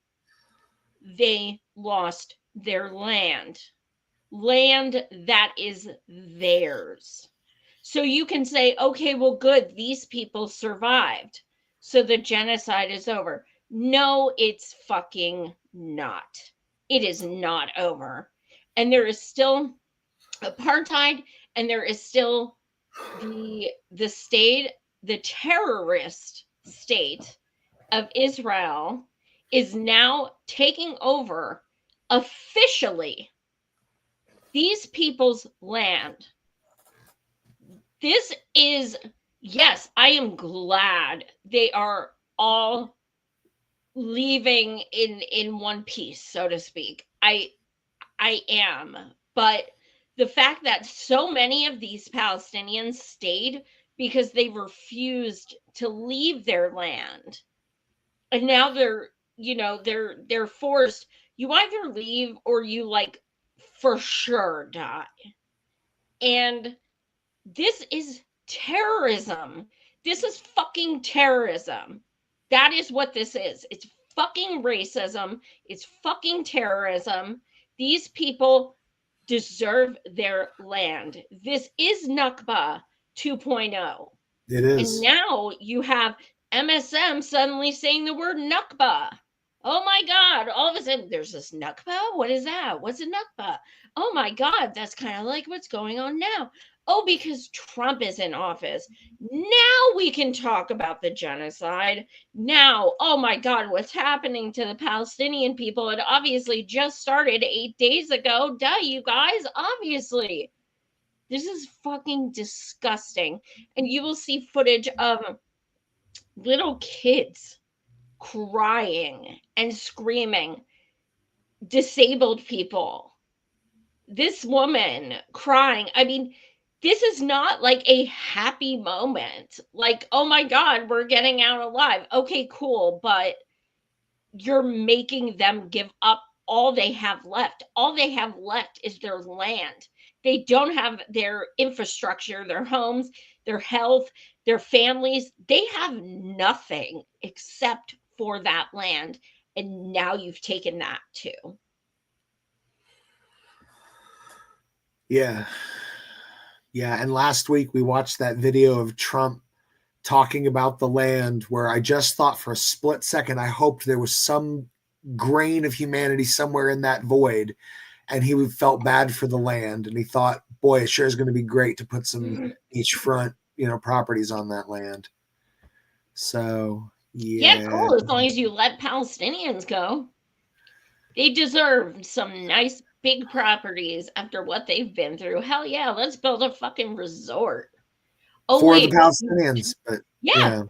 S2: they lost their land that is theirs. So you can say, okay, well, good, these people survived, so the genocide is over. No, it's fucking not. It is not over. And there is still apartheid, and there is still the state, the terrorist state of Israel is now taking over officially these people's land. This is, yes, I am glad they are all leaving in one piece, so to speak. I am, but the fact that so many of these Palestinians stayed because they refused to leave their land, and now they're, you know, they're forced. You either leave or you like for sure die. And this is terrorism. This is fucking terrorism. That is what this is. It's fucking racism. It's fucking terrorism. These people deserve their land. This is Nakba 2.0.
S1: It is.
S2: And now you have MSM suddenly saying the word Nakba. Oh my God, all of a sudden there's this Nakba? What is that? What's a Nakba? Oh my God, that's kind of like what's going on now. Oh, because Trump is in office. Now we can talk about the genocide. Now, oh my God, what's happening to the Palestinian people? It obviously just started 8 days ago. Duh, you guys, obviously. This is fucking disgusting. And you will see footage of little kids crying and screaming, disabled people. This woman crying. I mean, this is not like a happy moment. Like, oh my God, we're getting out alive. Okay, cool. But you're making them give up all they have left. All they have left is their land. They don't have their infrastructure, their homes, their health, their families. They have nothing except for that land. And now you've taken that too.
S1: Yeah. Yeah. And last week we watched that video of Trump talking about the land where I just thought for a split second, I hoped there was some grain of humanity somewhere in that void. And he felt bad for the land. And he thought, boy, it sure is going to be great to put some beachfront, properties on that land. So,
S2: Yeah, cool. As long as you let Palestinians go. They deserve some nice big properties after what they've been through. Hell yeah, let's build a fucking resort. Oh,
S1: for
S2: wait,
S1: the Palestinians. But
S2: yeah.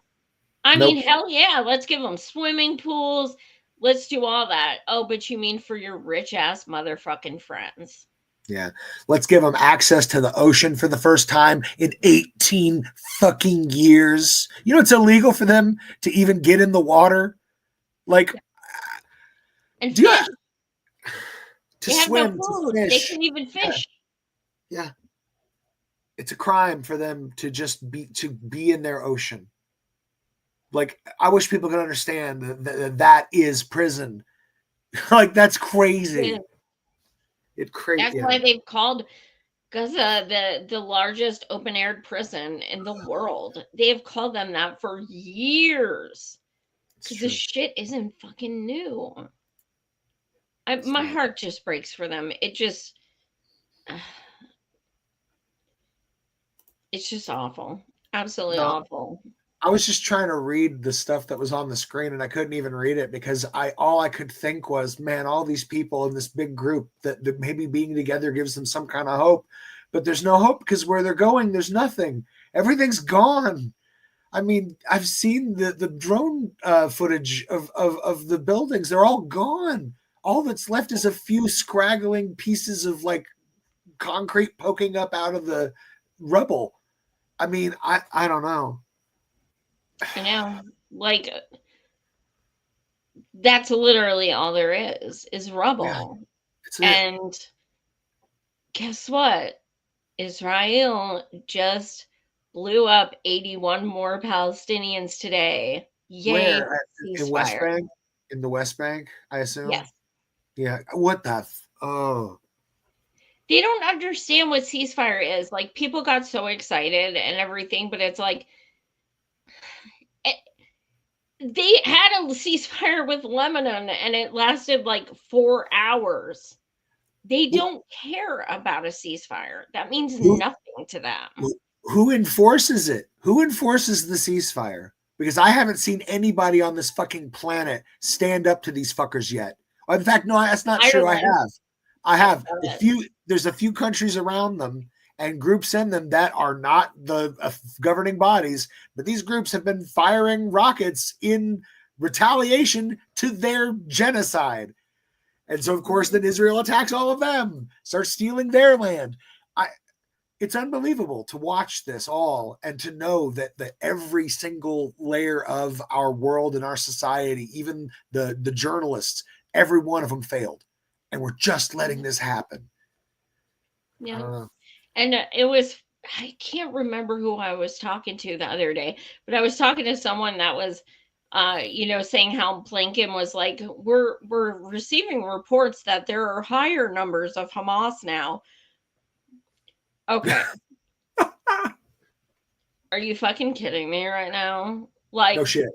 S2: I mean, hell yeah, let's give them swimming pools. Let's do all that. Oh, but you mean for your rich ass motherfucking friends.
S1: Yeah. Let's give them access to the ocean for the first time in 18 fucking years. You know, it's illegal for them to even get in the water. Like,
S2: and fish.
S1: To
S2: they
S1: swim,
S2: have no food.
S1: To fish.
S2: They can't even fish.
S1: Yeah. It's a crime for them to just be in their ocean. Like, I wish people could understand that is prison. Like, that's crazy.
S2: Yeah.
S1: It's crazy.
S2: That's why they've called Gaza the largest open-air prison in the world. They have called them that for years. Because this shit isn't fucking new. My heart just breaks for them. It just... it's just awful. Absolutely awful.
S1: I was just trying to read the stuff that was on the screen and I couldn't even read it because all I could think was, man, all these people in this big group that maybe being together gives them some kind of hope, but there's no hope because where they're going, there's nothing. Everything's gone. I mean, I've seen the drone footage of the buildings. They're all gone. All that's left is a few scraggling pieces of like concrete poking up out of the rubble. I mean, I don't know.
S2: I know, like, that's literally all there is rubble. Yeah, and guess what? Israel just blew up 81 more Palestinians today.
S1: Where? In West
S2: ceasefire.
S1: Bank? In the West Bank, I assume?
S2: Yes.
S1: Yeah. What the? Oh.
S2: They don't understand what ceasefire is. Like, people got so excited and everything, but it's like, they had a ceasefire with Lebanon and it lasted like 4 hours. They don't care about a ceasefire. That means nothing to them.
S1: Who enforces it? Who enforces the ceasefire? Because I haven't seen anybody on this fucking planet stand up to these fuckers yet. In fact, no, that's not true. I have. There's a few countries around them and groups in them that are not the governing bodies, but these groups have been firing rockets in retaliation to their genocide. And so, of course, then Israel attacks all of them, starts stealing their land. It's unbelievable to watch this all and to know that every single layer of our world and our society, even the journalists, every one of them failed. And we're just letting this happen.
S2: Yeah. And it was, I can't remember who I was talking to the other day, but I was talking to someone that was, saying how Blinken was like, we're receiving reports that there are higher numbers of Hamas now. Okay. Are you fucking kidding me right now? Like,
S1: no shit.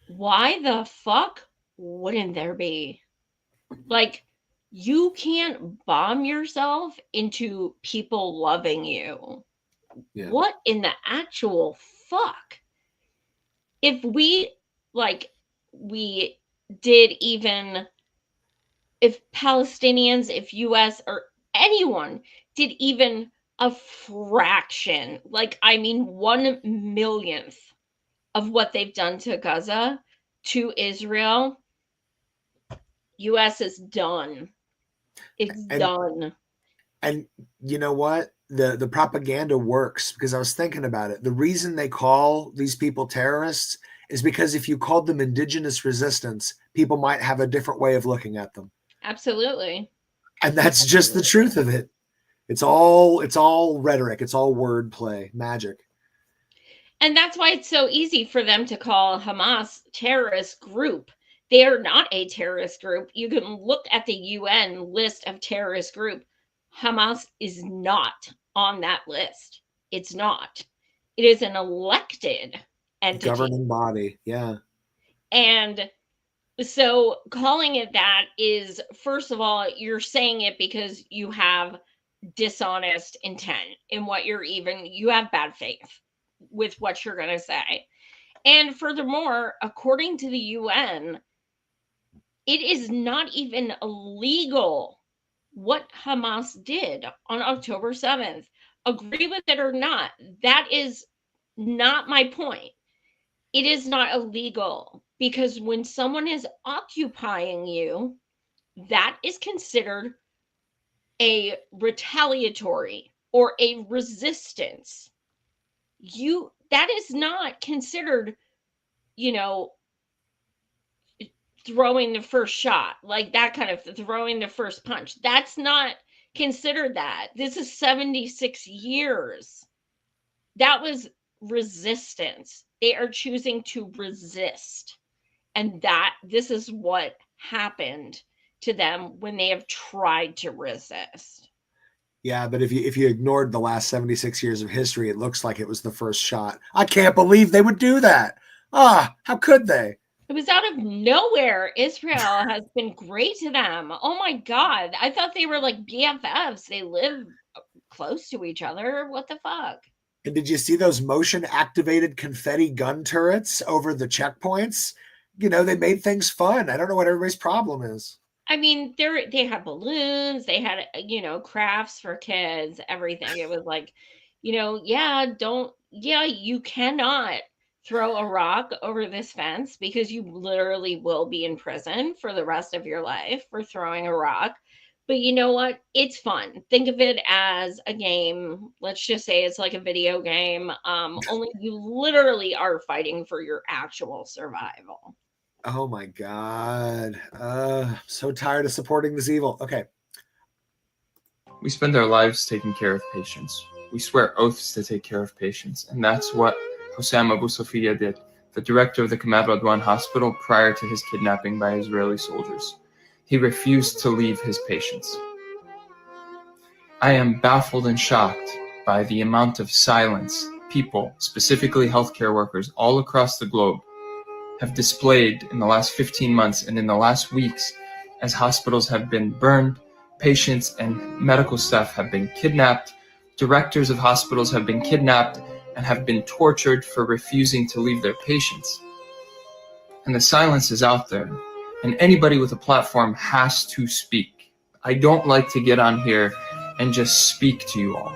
S2: Why the fuck wouldn't there be? Like, you can't bomb yourself into people loving you. Yeah. What in the actual fuck? If if Palestinians, if US or anyone did even a fraction, 1/1,000,000th of what they've done to Gaza, to Israel, US is done. It's done.
S1: And you know what? The propaganda works, because I was thinking about it. The reason they call these people terrorists is because if you called them indigenous resistance, people might have a different way of looking at them.
S2: Absolutely.
S1: And that's just the truth of it. It's all rhetoric. It's all wordplay, magic.
S2: And that's why it's so easy for them to call Hamas terrorist group. They are not a terrorist group. You can look at the UN list of terrorist group. Hamas is not on that list. It's not. It is an elected entity.
S1: Governing body, yeah.
S2: And so calling it that is, first of all, you're saying it because you have dishonest intent in what you have bad faith with what you're going to say. And furthermore, according to the UN, it is not even illegal what Hamas did on October 7th. Agree with it or not, that is not my point. It is not illegal, because when someone is occupying you, that is considered a retaliatory or a resistance. That is not considered, throwing the first shot, like that kind of throwing the first punch. That's not considered that. This is 76 years. That was resistance. They are choosing to resist. And this is what happened to them when they have tried to resist.
S1: Yeah, but if you ignored the last 76 years of history, it looks like it was the first shot. I can't believe they would do that. How could they?
S2: It was out of nowhere. Israel has been great to them. Oh my God. I thought they were like BFFs. They live close to each other. What the fuck?
S1: And did you see those motion activated confetti gun turrets over the checkpoints? They made things fun. I don't know what everybody's problem is.
S2: I mean, they had balloons, they had, crafts for kids, everything. It was like, you cannot throw a rock over this fence because you literally will be in prison for the rest of your life for throwing a rock. But you know what? It's fun. Think of it as a game. Let's just say it's like a video game. Only you literally are fighting for your actual survival.
S1: Oh my God. So tired of supporting this evil. Okay.
S12: We spend our lives taking care of patients. We swear oaths to take care of patients. And that's what Hussam Abu Sophia did the director of the Kamad Radwan Hospital, prior to his kidnapping by Israeli soldiers. He refused to leave his patients. I am baffled and shocked by the amount of silence people, specifically healthcare workers all across the globe, have displayed in the last 15 months and in the last weeks as hospitals have been burned, patients and medical staff have been kidnapped, directors of hospitals have been kidnapped and have been tortured for refusing to leave their patients. And the silence is out there, and anybody with a platform has to speak. I don't like to get on here and just speak to you all,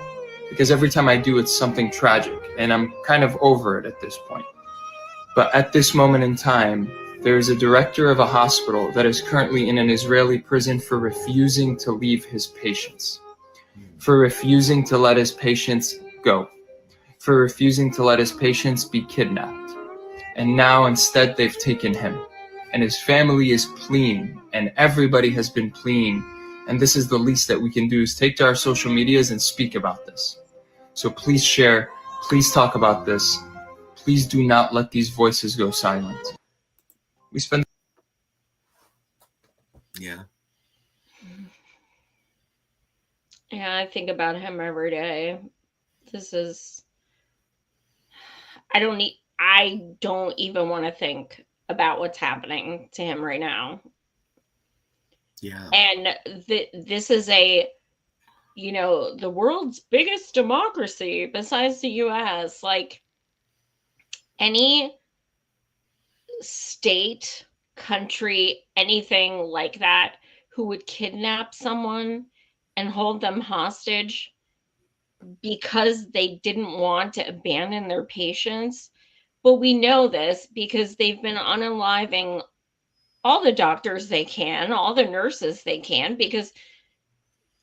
S12: because every time I do, it's something tragic, and I'm kind of over it at this point. But at this moment in time, there is a director of a hospital that is currently in an Israeli prison for refusing to leave his patients, for refusing to let his patients go, for refusing to let his patients be kidnapped. And now instead they've taken him, and his family is pleading, and everybody has been pleading. And this is the least that we can do, is take to our social medias and speak about this. So please share, please talk about this. Please do not let these voices go silent. We spend.
S1: Yeah.
S2: Yeah, I think about him every day. I don't even want to think about what's happening to him right now.
S1: Yeah.
S2: And this is the world's biggest democracy besides the US. Like, any state, country, anything like that, who would kidnap someone and hold them hostage because they didn't want to abandon their patients. But we know this because they've been unaliving all the doctors they can, all the nurses they can, because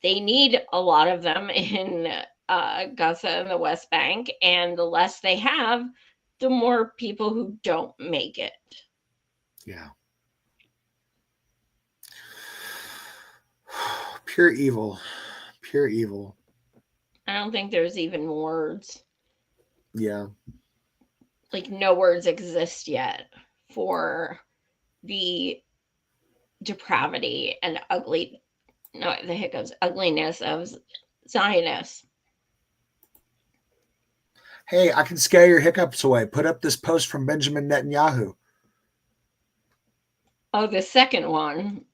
S2: they need a lot of them in Gaza and the West Bank. And the less they have, the more people who don't make it.
S1: Yeah. Pure evil. Pure evil.
S2: I don't think there's even words.
S1: Yeah.
S2: Like, no words exist yet for the depravity and ugliness of Zionists.
S1: Hey, I can scare your hiccups away. Put up this post from Benjamin Netanyahu.
S2: Oh, the second one.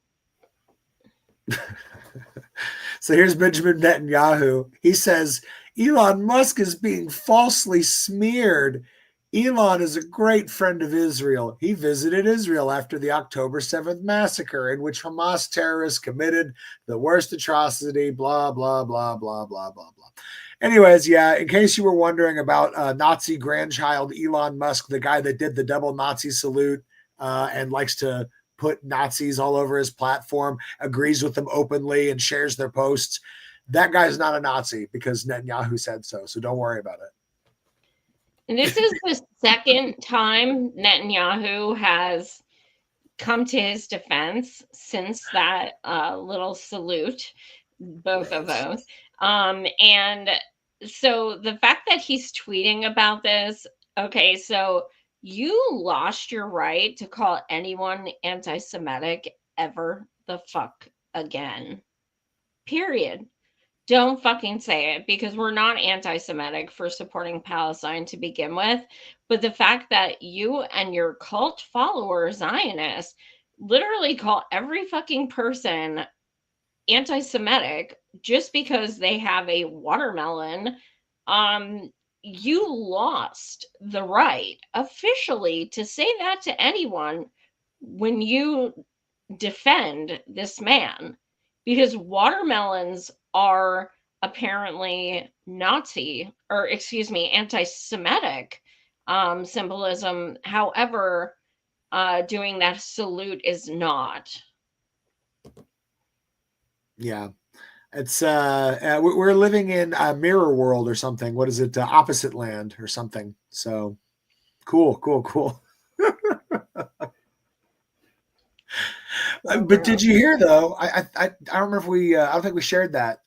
S1: So here's Benjamin Netanyahu. He says, Elon Musk is being falsely smeared. Elon is a great friend of Israel. He visited Israel after the October 7th massacre, in which Hamas terrorists committed the worst atrocity, blah, blah, blah, blah, blah, blah, blah. Anyways, yeah, in case you were wondering about Nazi grandchild Elon Musk, the guy that did the double Nazi salute and likes to put Nazis all over his platform, agrees with them openly and shares their posts, that guy's not a Nazi because Netanyahu said so. So don't worry about it.
S2: And this is the second time Netanyahu has come to his defense since that little salute, both of those. And so the fact that he's tweeting about this, okay, so you lost your right to call anyone anti-Semitic ever the fuck again. Period. Don't fucking say it, because we're not anti-Semitic for supporting Palestine to begin with. But the fact that you and your cult followers, Zionists, literally call every fucking person anti-Semitic just because they have a watermelon, you lost the right officially to say that to anyone when you defend this man, because watermelons are apparently anti-Semitic symbolism. However, doing that salute is not.
S1: Yeah. It's we're living in a mirror world or something. What is it? Opposite land or something. So cool. But did you hear though? I don't remember if we I don't think we shared that.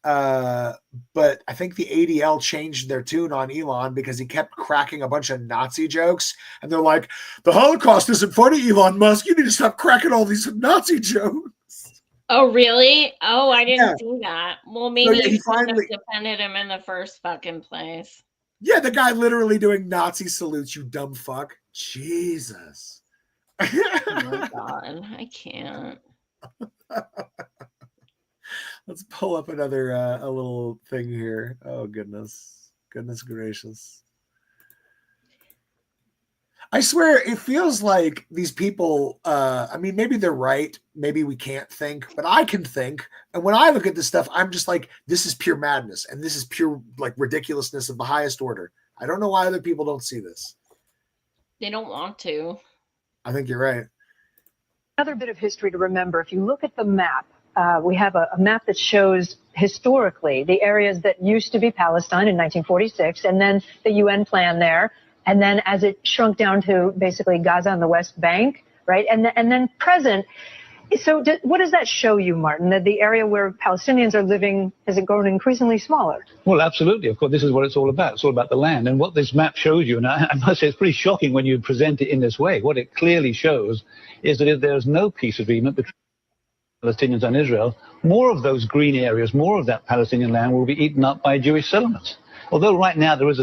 S1: but I think the ADL changed their tune on Elon because he kept cracking a bunch of Nazi jokes. And they're like, the Holocaust isn't funny, Elon Musk. You need to stop cracking all these Nazi jokes.
S2: Oh, really? Oh, I didn't see that. Well, maybe
S1: yeah,
S2: you shouldn't have defended him in the first fucking place.
S1: Yeah, the guy literally doing Nazi salutes, you dumb fuck. Jesus.
S2: Oh my God, I can't.
S1: Let's pull up another a little thing here. Oh goodness gracious! I swear it feels like these people. I mean, maybe they're right. Maybe we can't think, but I can think. And when I look at this stuff, I'm just like, this is pure madness, and this is pure like ridiculousness of the highest order. I don't know why other people don't see this.
S2: They don't want to.
S1: I think you're right.
S13: Another bit of history to remember, if you look at the map, we have a map that shows historically the areas that used to be Palestine in 1946, and then the UN plan there, and then as it shrunk down to basically Gaza on the West Bank, right? And then present. So what does that show you, Martin, that the area where Palestinians are living, has it grown increasingly smaller?
S14: Well, absolutely. Of course, this is what it's all about. It's all about the land. And what this map shows you, and I must say it's pretty shocking when you present it in this way, what it clearly shows is that if there is no peace agreement between Palestinians and Israel, more of those green areas, more of that Palestinian land will be eaten up by Jewish settlements. Although right now there is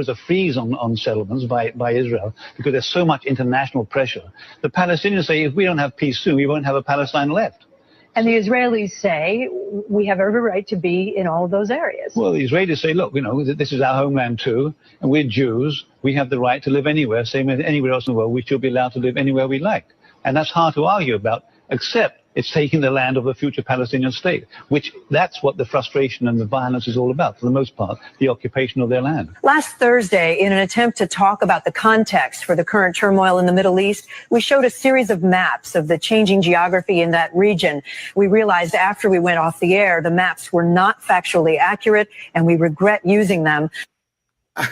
S14: a freeze on settlements by Israel because there's so much international pressure, the Palestinians say if we don't have peace soon, we won't have a Palestine left.
S13: And the Israelis say we have every right to be in all of those areas.
S14: Well, the Israelis say, look, this is our homeland too, and we're Jews. We have the right to live anywhere, same as anywhere else in the world. We should be allowed to live anywhere we like. And that's hard to argue about, except it's taking the land of a future Palestinian state, which that's what the frustration and the violence is all about, for the most part, the occupation of their land.
S13: Last Thursday, in an attempt to talk about the context for the current turmoil in the Middle East, we showed a series of maps of the changing geography in that region. We realized after we went off the air, the maps were not factually accurate, and we regret using them.
S2: Okay,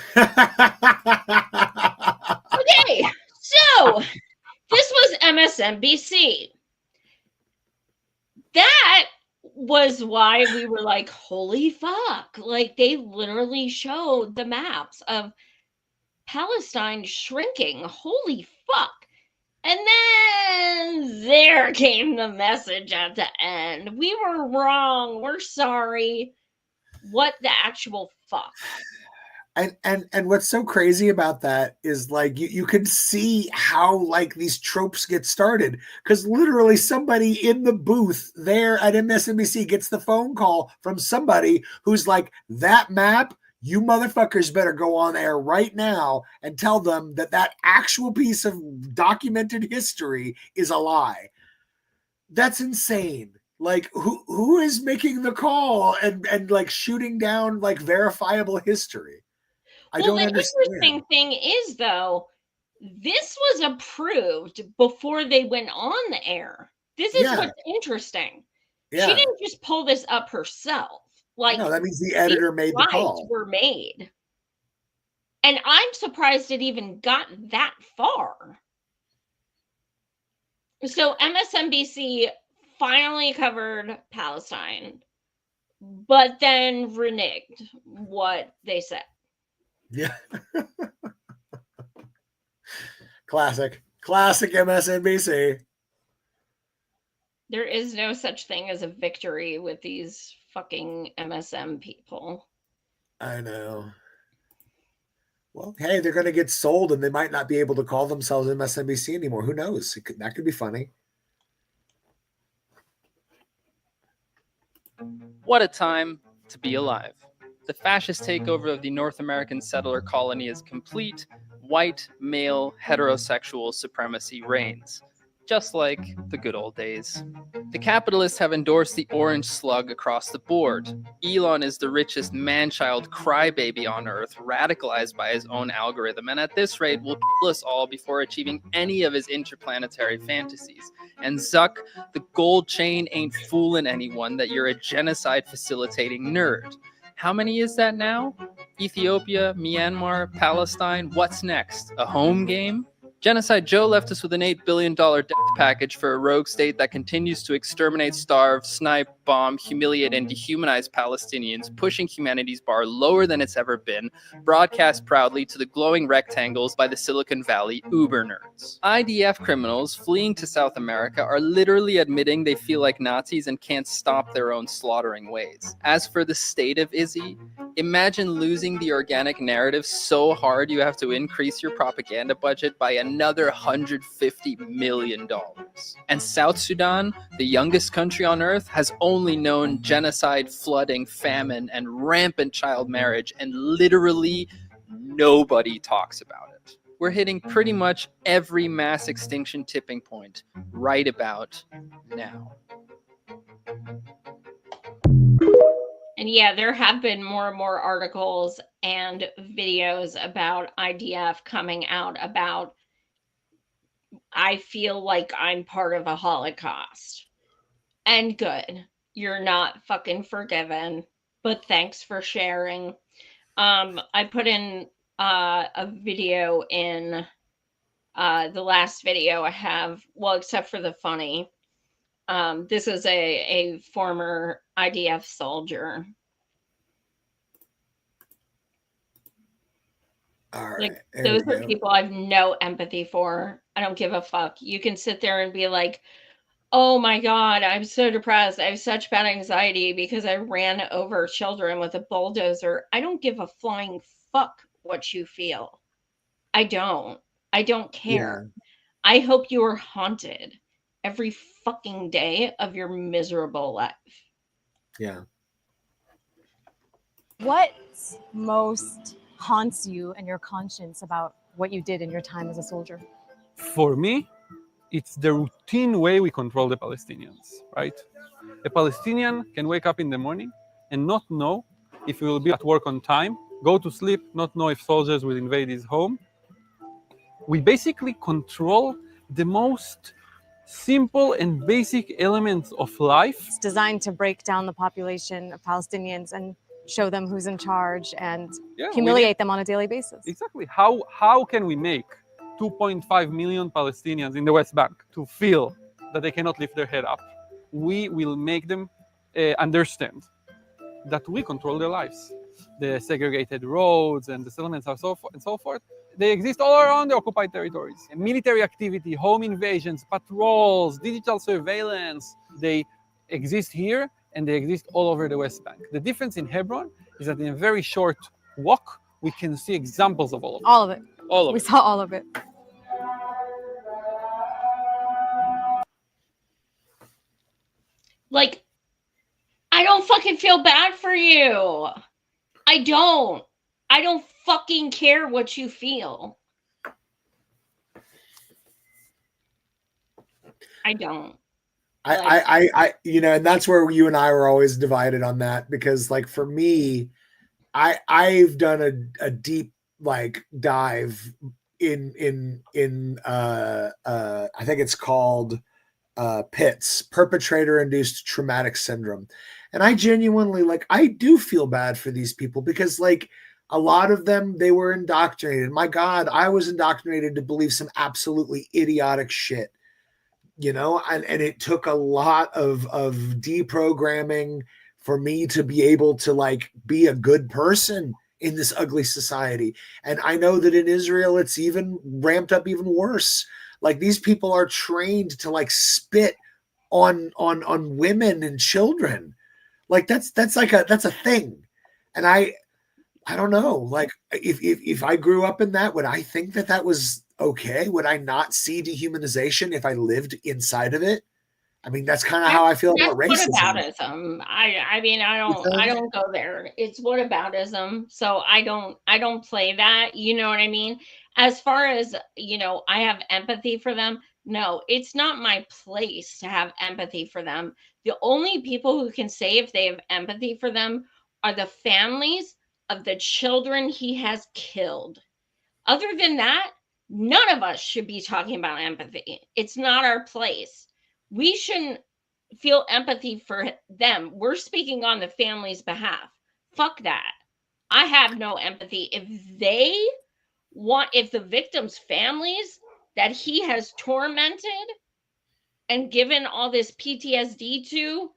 S2: so this was MSNBC. That was why we were like, holy fuck. Like, they literally showed the maps of Palestine shrinking. Holy fuck. And then there came the message at the end. We were wrong. We're sorry. What the actual fuck?
S1: And what's so crazy about that is like you can see how like these tropes get started, because literally somebody in the booth there at MSNBC gets the phone call from somebody who's like, that map, you motherfuckers better go on air right now and tell them that actual piece of documented history is a lie. That's insane. Like who is making the call and like shooting down like verifiable history?
S2: Well, the interesting thing is, though, this was approved before they went on the air. This is what's interesting.
S1: Yeah.
S2: She didn't just pull this up herself. Like,
S1: no, that means the editor made the call.
S2: Were made, and I'm surprised it even got that far. So MSNBC finally covered Palestine, but then reneged what they said.
S1: Yeah. Classic MSNBC.
S2: There is no such thing as a victory with these fucking MSM people.
S1: I know. Well, hey, they're going to get sold and they might not be able to call themselves MSNBC anymore. Who knows? That could be funny.
S15: What a time to be alive. The fascist takeover of the North American settler colony is complete. White, male, heterosexual supremacy reigns, just like the good old days. The capitalists have endorsed the orange slug across the board. Elon is the richest man-child crybaby on earth, radicalized by his own algorithm, and at this rate will kill us all before achieving any of his interplanetary fantasies. And Zuck, the gold chain ain't fooling anyone that you're a genocide-facilitating nerd. How many is that now? Ethiopia, Myanmar, Palestine, what's next? A home game? Genocide Joe left us with an $8 billion death package for a rogue state that continues to exterminate, starve, snipe, bomb, humiliate, and dehumanize Palestinians, pushing humanity's bar lower than it's ever been, broadcast proudly to the glowing rectangles by the Silicon Valley uber nerds. IDF criminals fleeing to South America are literally admitting they feel like Nazis and can't stop their own slaughtering ways. As for the state of Izzy, imagine losing the organic narrative so hard you have to increase your propaganda budget by another $150 million. And South Sudan, the youngest country on earth, has only known genocide, flooding, famine, and rampant child marriage, and literally nobody talks about it. We're hitting pretty much every mass extinction tipping point right about now.
S2: And yeah, there have been more and more articles and videos about IDF coming out about, I feel like I'm part of a Holocaust. And good. You're not fucking forgiven. But thanks for sharing. I put in a video in the last video I have, well, except for the funny. This is a former IDF soldier.
S1: All right.
S2: Like, those are people I have no empathy for. I don't give a fuck. You can sit there and be like, oh my God, I'm so depressed. I have such bad anxiety because I ran over children with a bulldozer. I don't give a flying fuck what you feel. I don't care. Yeah. I hope you are haunted every fucking day of your miserable life.
S1: Yeah.
S16: What most haunts you and your conscience about what you did in your time as a soldier?
S17: For me, it's the routine way we control the Palestinians, right? A Palestinian can wake up in the morning and not know if he will be at work on time, go to sleep, not know if soldiers will invade his home. We basically control the most simple and basic elements of life.
S16: It's designed to break down the population of Palestinians and show them who's in charge and humiliate them on a daily basis.
S17: Exactly. How can we make 2.5 million Palestinians in the West Bank to feel that they cannot lift their head up? We will make them understand that we control their lives. The segregated roads and the settlements and so forth, they exist all around the occupied territories. And military activity, home invasions, patrols, digital surveillance, they exist here and they exist all over the West Bank. The difference in Hebron is that in a very short walk, we can see examples of all of it.
S16: All of it.
S17: All of it.
S16: We saw all of it.
S2: Like, I don't fucking feel bad for you. I don't fucking care what you feel. I don't.
S1: I you know, and that's where you and I were always divided on that, because like for me, I've done a deep like dive in I think it's called PITS, perpetrator induced traumatic syndrome. And I genuinely, like, I do feel bad for these people because like a lot of them, they were indoctrinated. My God, I was indoctrinated to believe some absolutely idiotic shit, you know, and it took a lot of deprogramming for me to be able to like be a good person in this ugly society. And I know that in Israel, it's even ramped up even worse. Like these people are trained to like spit on women and children. Like that's a thing. And I don't know, like if I grew up in that, would I think that was okay? Would I not see dehumanization if I lived inside of it? I mean, that's kind of how I feel about racism.
S2: Whataboutism. I mean, I don't go there. It's whataboutism. So I don't play that. You know what I mean? As far as, you know, I have empathy for them. No, it's not my place to have empathy for them. The only people who can say if they have empathy for them are the families of the children he has killed. Other than that, none of us should be talking about empathy. It's not our place. We shouldn't feel empathy for them. We're speaking on the family's behalf. Fuck that. I have no empathy. If the victims' families that he has tormented and given all this PTSD to,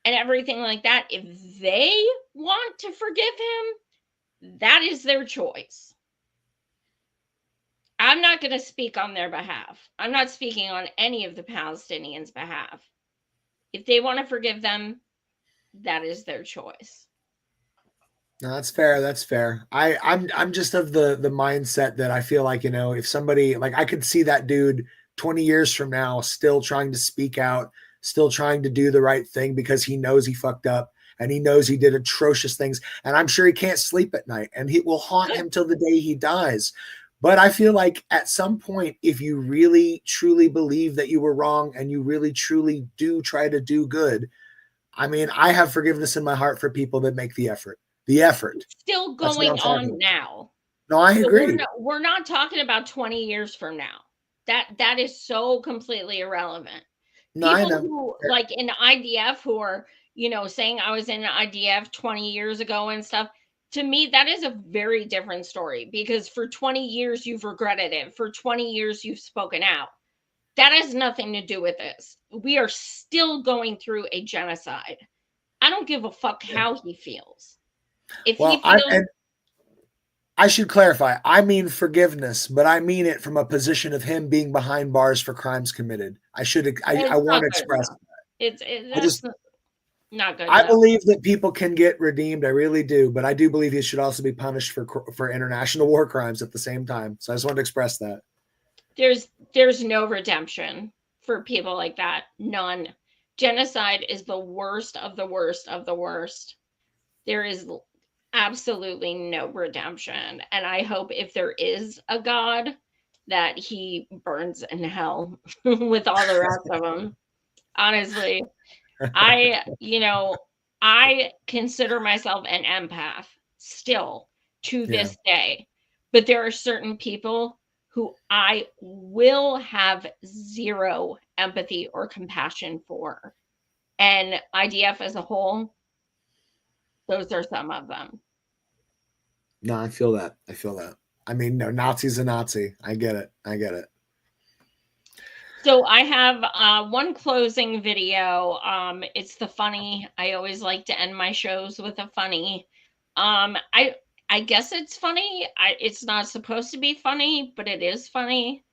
S2: and everything like that, if they want to forgive him, that is their choice. I'm not going to speak on their behalf. I'm not speaking on any of the Palestinians' behalf. If they want to forgive them, that is their choice.
S1: No, that's fair. That's fair. I'm just of the mindset that I feel like, if somebody, like, I could see that dude 20 years from now still trying to speak out, still trying to do the right thing because he knows he fucked up and he knows he did atrocious things. And I'm sure he can't sleep at night and it will haunt him till the day he dies. But I feel like at some point, if you really truly believe that you were wrong and you really truly do try to do good, I mean, I have forgiveness in my heart for people that make the effort. The effort.
S2: It's still going on now.
S1: No, I agree.
S2: We're not talking about 20 years from now. That is so completely irrelevant.
S1: No,
S2: People who, like in IDF, who are, saying I was in IDF 20 years ago and stuff, to me, that is a very different story, because for 20 years, you've regretted it. For 20 years, you've spoken out. That has nothing to do with this. We are still going through a genocide. I don't give a fuck how he feels. If he feels...
S1: I should clarify. I mean forgiveness, but I mean it from a position of him being behind bars for crimes committed. I want to express that.
S2: That's not good.
S1: I believe that people can get redeemed. I really do, but I do believe he should also be punished for international war crimes at the same time. So I just wanted to express that.
S2: There's no redemption for people like that. None. Genocide is the worst of the worst of the worst. There is absolutely no redemption. And I hope, if there is a God, that he burns in hell with all the rest of them. Honestly, I consider myself an empath still to this day, but there are certain people who I will have zero empathy or compassion for. And IDF as a whole, those are some of them.
S1: No, I feel that. I mean, no, Nazi's a Nazi. I get it.
S2: So I have one closing video. It's the funny. I always like to end my shows with a funny. I guess it's funny. It's not supposed to be funny, but it is funny.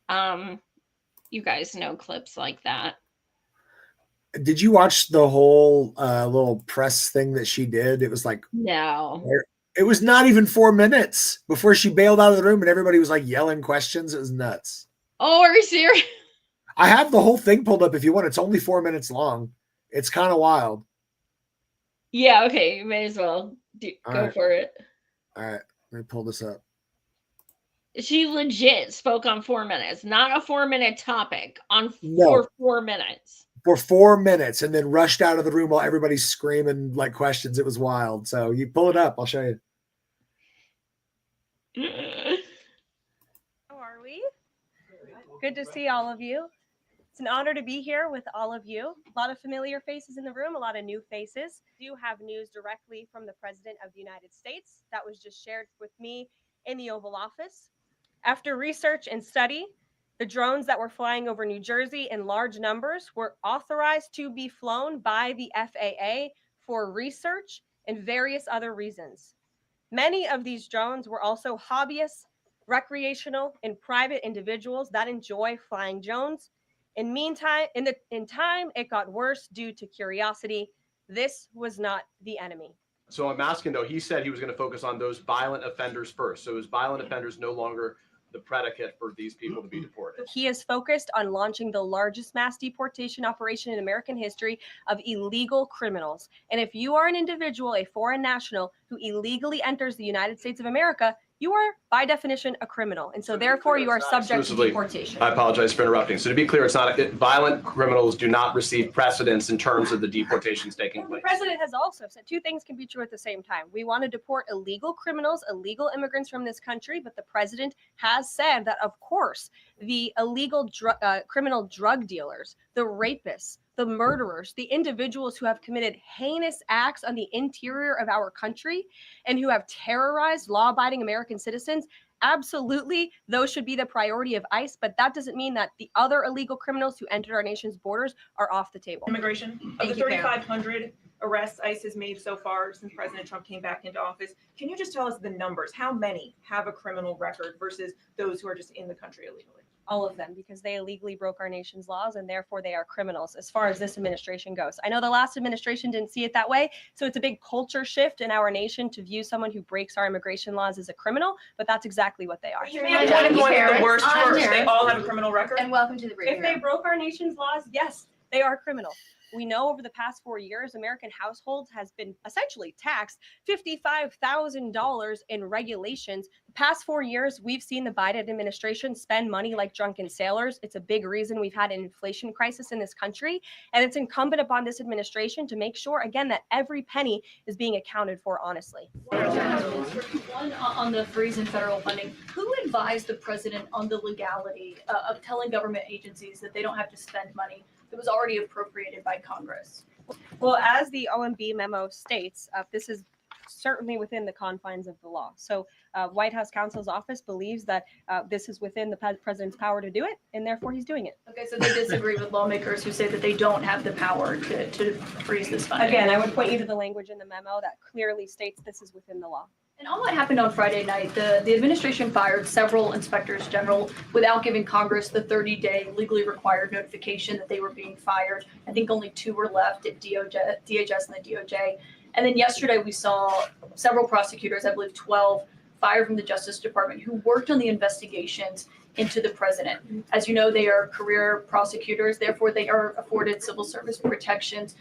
S2: You guys know clips like that.
S1: Did you watch the whole little press thing that she did? It was like,
S2: no.
S1: It was not even 4 minutes before she bailed out of the room and everybody was like yelling questions. It was nuts.
S2: Oh, are you serious?
S1: I have the whole thing pulled up if you want. It's only 4 minutes long. It's kind of wild.
S2: Yeah, okay. You may as well go for it.
S1: All right. Let me pull this up.
S2: She legit spoke on 4 minutes, not a 4 minute topic, for 4 minutes.
S1: For 4 minutes, and then rushed out of the room while everybody's screaming like questions. It was wild. So you pull it up. I'll show you.
S18: How are we? Good to see all of you. It's an honor to be here with all of you. A lot of familiar faces in the room, a lot of new faces. I do have news directly from the President of the United States that was just shared with me in the Oval Office. After research and study, the drones that were flying over New Jersey in large numbers were authorized to be flown by the FAA for research and various other reasons. Many of these drones were also hobbyists, recreational, and private individuals that enjoy flying drones. In time, it got worse due to curiosity. This was not the enemy.
S19: So I'm asking, though, he said he was going to focus on those violent offenders first. So is violent offenders no longer the predicate for these people to be deported?
S18: He is focused on launching the largest mass deportation operation in American history of illegal criminals. And if you are an individual, a foreign national who illegally enters the United States of America, you are by definition a criminal. And so therefore you are subject to deportation.
S19: I apologize for interrupting. So to be clear, it's not violent criminals do not receive precedence in terms of the deportations taking place.
S18: The president has also said two things can be true at the same time. We want to deport illegal criminals, illegal immigrants from this country, but the president has said that, of course, the illegal criminal drug dealers, the rapists, the murderers, the individuals who have committed heinous acts on the interior of our country and who have terrorized law-abiding American citizens, Absolutely, those should be the priority of ICE, but that doesn't mean that the other illegal criminals who entered our nation's borders are off the table.
S20: Immigration. Of the 3,500 arrests ICE has made so far since President Trump came back into office, can you just tell us the numbers? How many have a criminal record versus those who are just in the country illegally?
S18: All of them, because they illegally broke our nation's laws and therefore they are criminals as far as this administration goes. I know the last administration didn't see it that way, so it's a big culture shift in our nation to view someone who breaks our immigration laws as a criminal, but that's exactly what they are.
S20: Going with the worst first. They all have a criminal record.
S18: And welcome to the If they broke our nation's laws, yes, they are criminal. We know over the past 4 years, American households has been essentially taxed $55,000 in regulations. The past 4 years, we've seen the Biden administration spend money like drunken sailors. It's a big reason we've had an inflation crisis in this country. And it's incumbent upon this administration to make sure, again, that every penny is being accounted for honestly.
S21: One on the freeze in federal funding. Who advised the president on the legality of telling government agencies that they don't have to spend money that was already appropriated by Congress?
S18: Well, as the OMB memo states, this is certainly within the confines of the law. So White House counsel's office believes that this is within the president's power to do it, and therefore he's doing it.
S21: Okay, so they disagree with lawmakers who say that they don't have the power to freeze this funding.
S18: Again, I would point you to the language in the memo that clearly states this is within the law.
S21: And all that happened on Friday night. The administration fired several inspectors general without giving Congress the 30-day legally required notification that they were being fired. I think only 2 were left at DHS and the DOJ. And then yesterday we saw several prosecutors, I believe 12, fired from the Justice Department who worked on the investigations into the president. As you know, they are career prosecutors, therefore they are afforded civil service protections.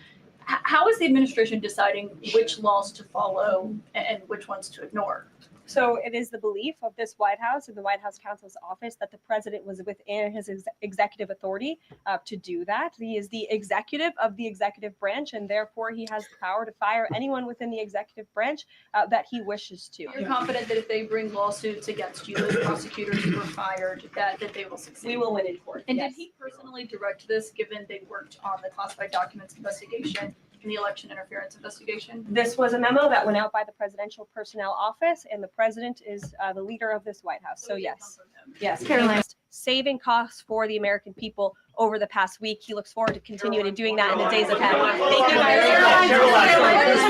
S21: How is the administration deciding which laws to follow and which ones to ignore?
S18: So it is the belief of this White House and the White House counsel's office that the president was within his executive authority to do that. He is the executive of the executive branch, and therefore he has the power to fire anyone within the executive branch that he wishes to.
S21: You're confident that if they bring lawsuits against you, those prosecutors who were fired, that they will succeed?
S18: We will win in court.
S21: And
S18: yes.
S21: Did he personally direct this, given they worked on the classified documents investigation and the election interference investigation?
S18: This was a memo that went out by the Presidential Personnel Office, and the president is the leader of this White House. So yes, yes,
S21: Caroline.
S18: Saving costs for the American people over the past week. He looks forward to continuing and doing that in the days ahead. Thank you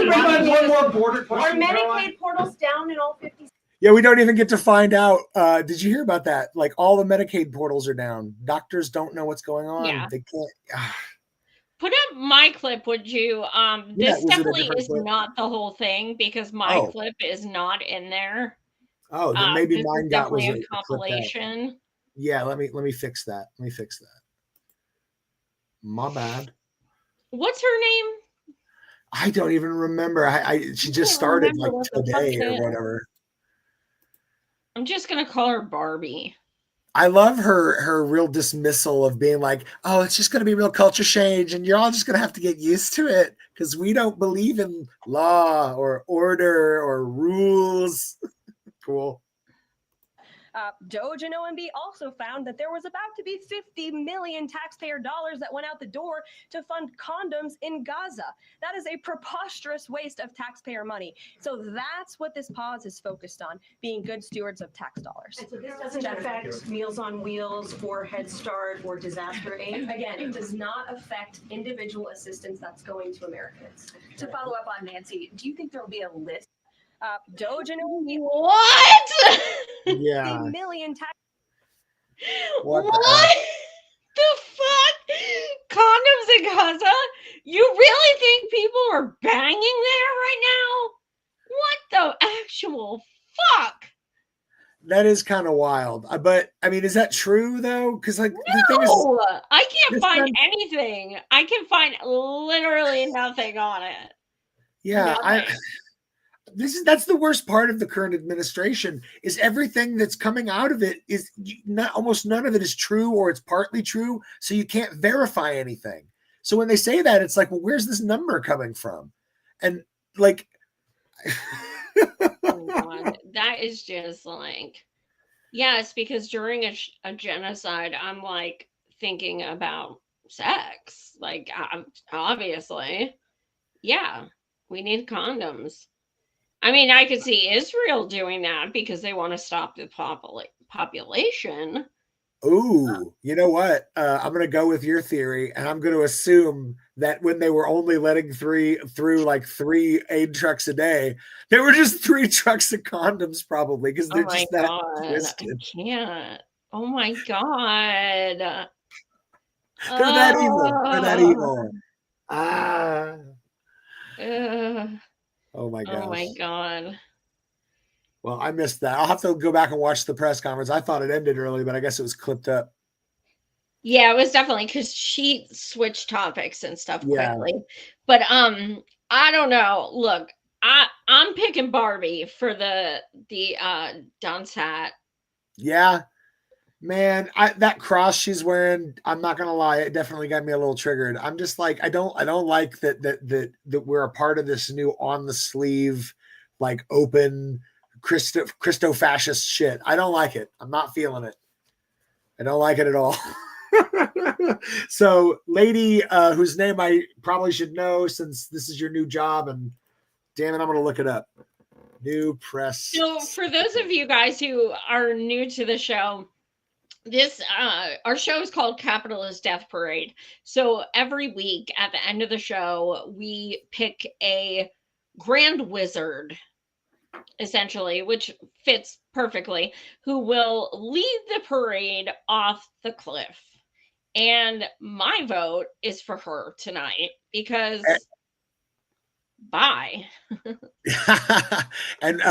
S18: guys.
S1: One more border
S18: Are
S1: question.
S18: Medicaid portals down in all 50 states?
S1: Yeah, we don't even get to find out. Did you hear about that? Like all the Medicaid portals are down. Doctors don't know what's going on.
S2: Yeah.
S1: They can't.
S2: Put up my clip, would you? This definitely is not the whole thing because my clip is not in there.
S1: Oh, then maybe mine got was
S2: a compilation.
S1: Yeah, let me fix that. Let me fix that. My bad.
S2: What's her name?
S1: I don't even remember. She just started like today or whatever.
S2: I'm just gonna call her Barbie.
S1: I love her real dismissal of being like, oh, it's just going to be real culture change and you're all just going to have to get used to it because we don't believe in law or order or rules. Cool.
S18: Doge and OMB also found that there was about to be 50 million taxpayer dollars that went out the door to fund condoms in Gaza. That is a preposterous waste of taxpayer money. So that's what this pause is focused on, being good stewards of tax dollars.
S22: And so this doesn't affect Meals on Wheels or Head Start or disaster aid?
S18: Again, it does not affect individual assistance that's going to Americans.
S22: To follow up on Nancy, do you think there will be a list?
S18: Doge and OMB.
S2: What?
S1: Yeah.
S18: 50 million tax.
S2: What the fuck? Condoms in Gaza? You really think people are banging there right now? What the actual fuck?
S1: That is kind of wild. But I mean, is that true though? Because like the thing is,
S2: I can't find anything. I can find literally nothing on it.
S1: Yeah, that's the worst part of the current administration is everything that's coming out of it is not, almost none of it is true or it's partly true. So you can't verify anything. So when they say that, it's like, well, where's this number coming from? And like,
S2: oh God, that is just like, yes, because during a genocide, I'm like thinking about sex. Like, obviously, yeah, we need condoms. I mean, I could see Israel doing that because they want to stop the population.
S1: Ooh, you know what? I'm going to go with your theory, and I'm going to assume that when they were only letting through like 3 aid trucks a day, there were just 3 trucks of condoms, probably, because they're just that twisted.
S2: I can't. Oh my God.
S1: They're that evil. They're that evil. Ah. Oh my gosh.
S2: Oh my God.
S1: Well, I missed that. I'll have to go back and watch the press conference. I thought it ended early, but I guess it was clipped up.
S2: Yeah, it was definitely because she switched topics and stuff quickly. But I don't know. Look, I'm picking Barbie for the Dunsat.
S1: Yeah, man, that cross she's wearing, I'm not gonna lie, it definitely got me a little triggered. I'm just like, I don't like that we're a part of this new on the sleeve, like open Christo fascist shit. I don't like it. I'm not feeling it. I don't like it at all. So, lady, whose name I probably should know since this is your new job, and damn it, I'm gonna look it up. New press.
S2: So, for those of you guys who are new to the show, this our show is called Capitalist Death Parade. So every week at the end of the show, we pick a grand wizard, essentially, which fits perfectly, who will lead the parade off the cliff. And my vote is for her tonight because bye.
S1: And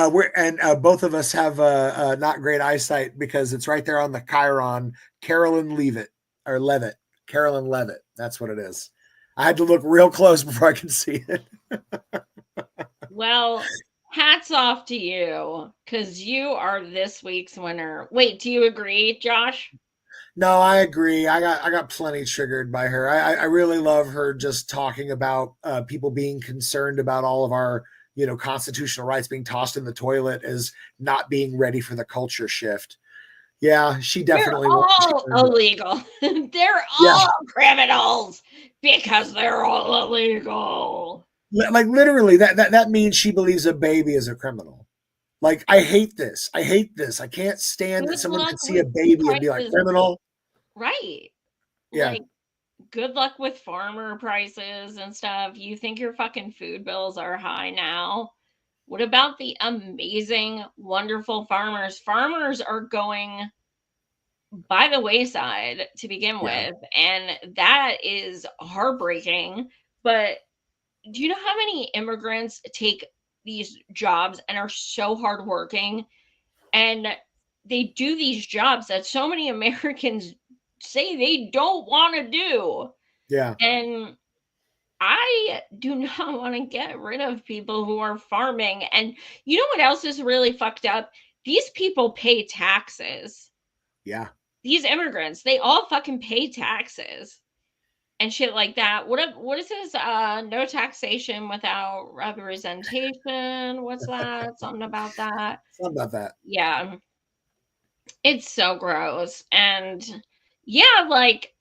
S1: both of us have not great eyesight because it's right there on the Chiron. Carolyn Leavitt. Carolyn Leavitt. That's what it is. I had to look real close before I could see it.
S2: Well, hats off to you because you are this week's winner. Wait, do you agree, Josh?
S1: No, I agree. I got plenty triggered by her. I really love her just talking about people being concerned about all of our, constitutional rights being tossed in the toilet as not being ready for the culture shift. Yeah, she definitely.
S2: They're all illegal. They're all criminals because they're all illegal.
S1: Like literally, that means she believes a baby is a criminal. Like, I hate this. I can't stand that someone could see a baby and be like, criminal.
S2: Right.
S1: Yeah.
S2: Like, good luck with farmer prices and stuff. You think your fucking food bills are high now? What about the amazing, wonderful farmers? Farmers are going by the wayside to begin with, and that is heartbreaking. But do you know how many immigrants take these jobs and are so hardworking, and they do these jobs that so many Americans say they don't want to do?
S1: Yeah.
S2: And I do not want to get rid of people who are farming. And you know what else is really fucked up? These people pay taxes.
S1: Yeah.
S2: These immigrants, they all fucking pay taxes and shit like that. What is this? No taxation without representation. What's that? Something about that.
S1: Something about that.
S2: Yeah. It's so gross. And yeah, like,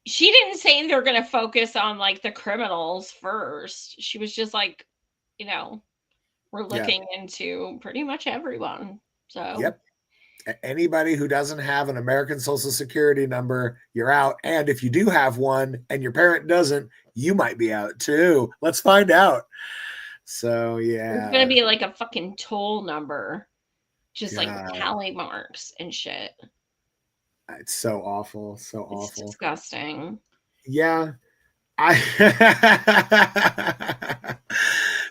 S2: she didn't say they're going to focus on like the criminals first. She was just like, we're looking into pretty much everyone. So
S1: yep. Anybody who doesn't have an American Social Security number, you're out. And if you do have one and your parent doesn't, you might be out too. Let's find out. So yeah,
S2: it's going to be like a fucking toll number, just like tally marks and shit.
S1: It's so awful. So awful.
S2: It's disgusting.
S1: Yeah.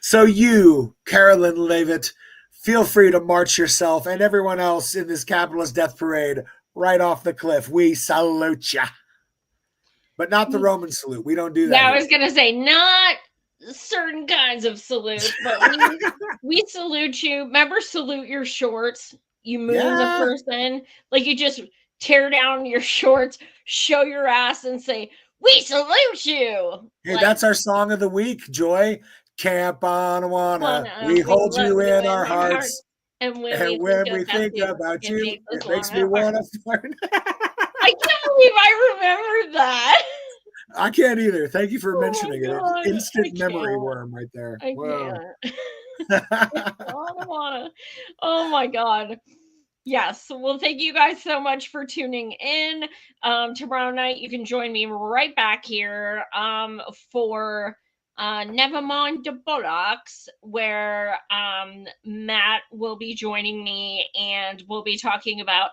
S1: So you, Carolyn Leavitt, feel free to march yourself and everyone else in this capitalist death parade right off the cliff. We salute ya. But not the Roman salute. We don't do that.
S2: Yeah, I was going to say not certain kinds of salute, but we salute you. Remember, salute your shorts. You move the person. Like, you just tear down your shorts, show your ass, and say, "We salute you."
S1: Hey, like, that's our song of the week, Joy. Camp on Awana. We hold you in our hearts.
S2: And when
S1: we think about you, it makes me want to fart.
S2: I can't believe I remembered that.
S1: I can't either. Thank you for mentioning it. Instant memory worm right there.
S2: I can't. I don't wanna. Oh my God. Yes. Well, thank you guys so much for tuning in. Tomorrow night, you can join me right back here for Nevermind the Bullocks, where Matt will be joining me and we'll be talking about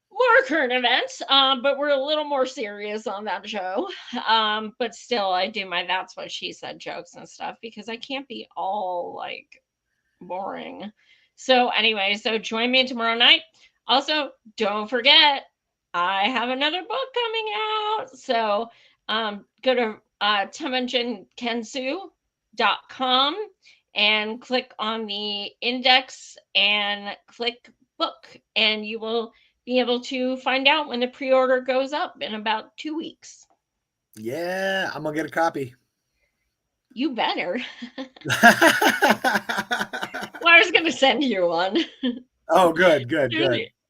S2: more current events, but we're a little more serious on that show. But still, I do my That's What She Said jokes and stuff because I can't be all like boring. So anyway, so join me tomorrow night. Also, don't forget, I have another book coming out. So go to temenjinkensu.com and click on the index and click book, and you will be able to find out when the pre-order goes up in about 2 weeks.
S1: Yeah, I'm gonna get a copy.
S2: You better. Well, I was gonna send you one.
S1: Oh, good.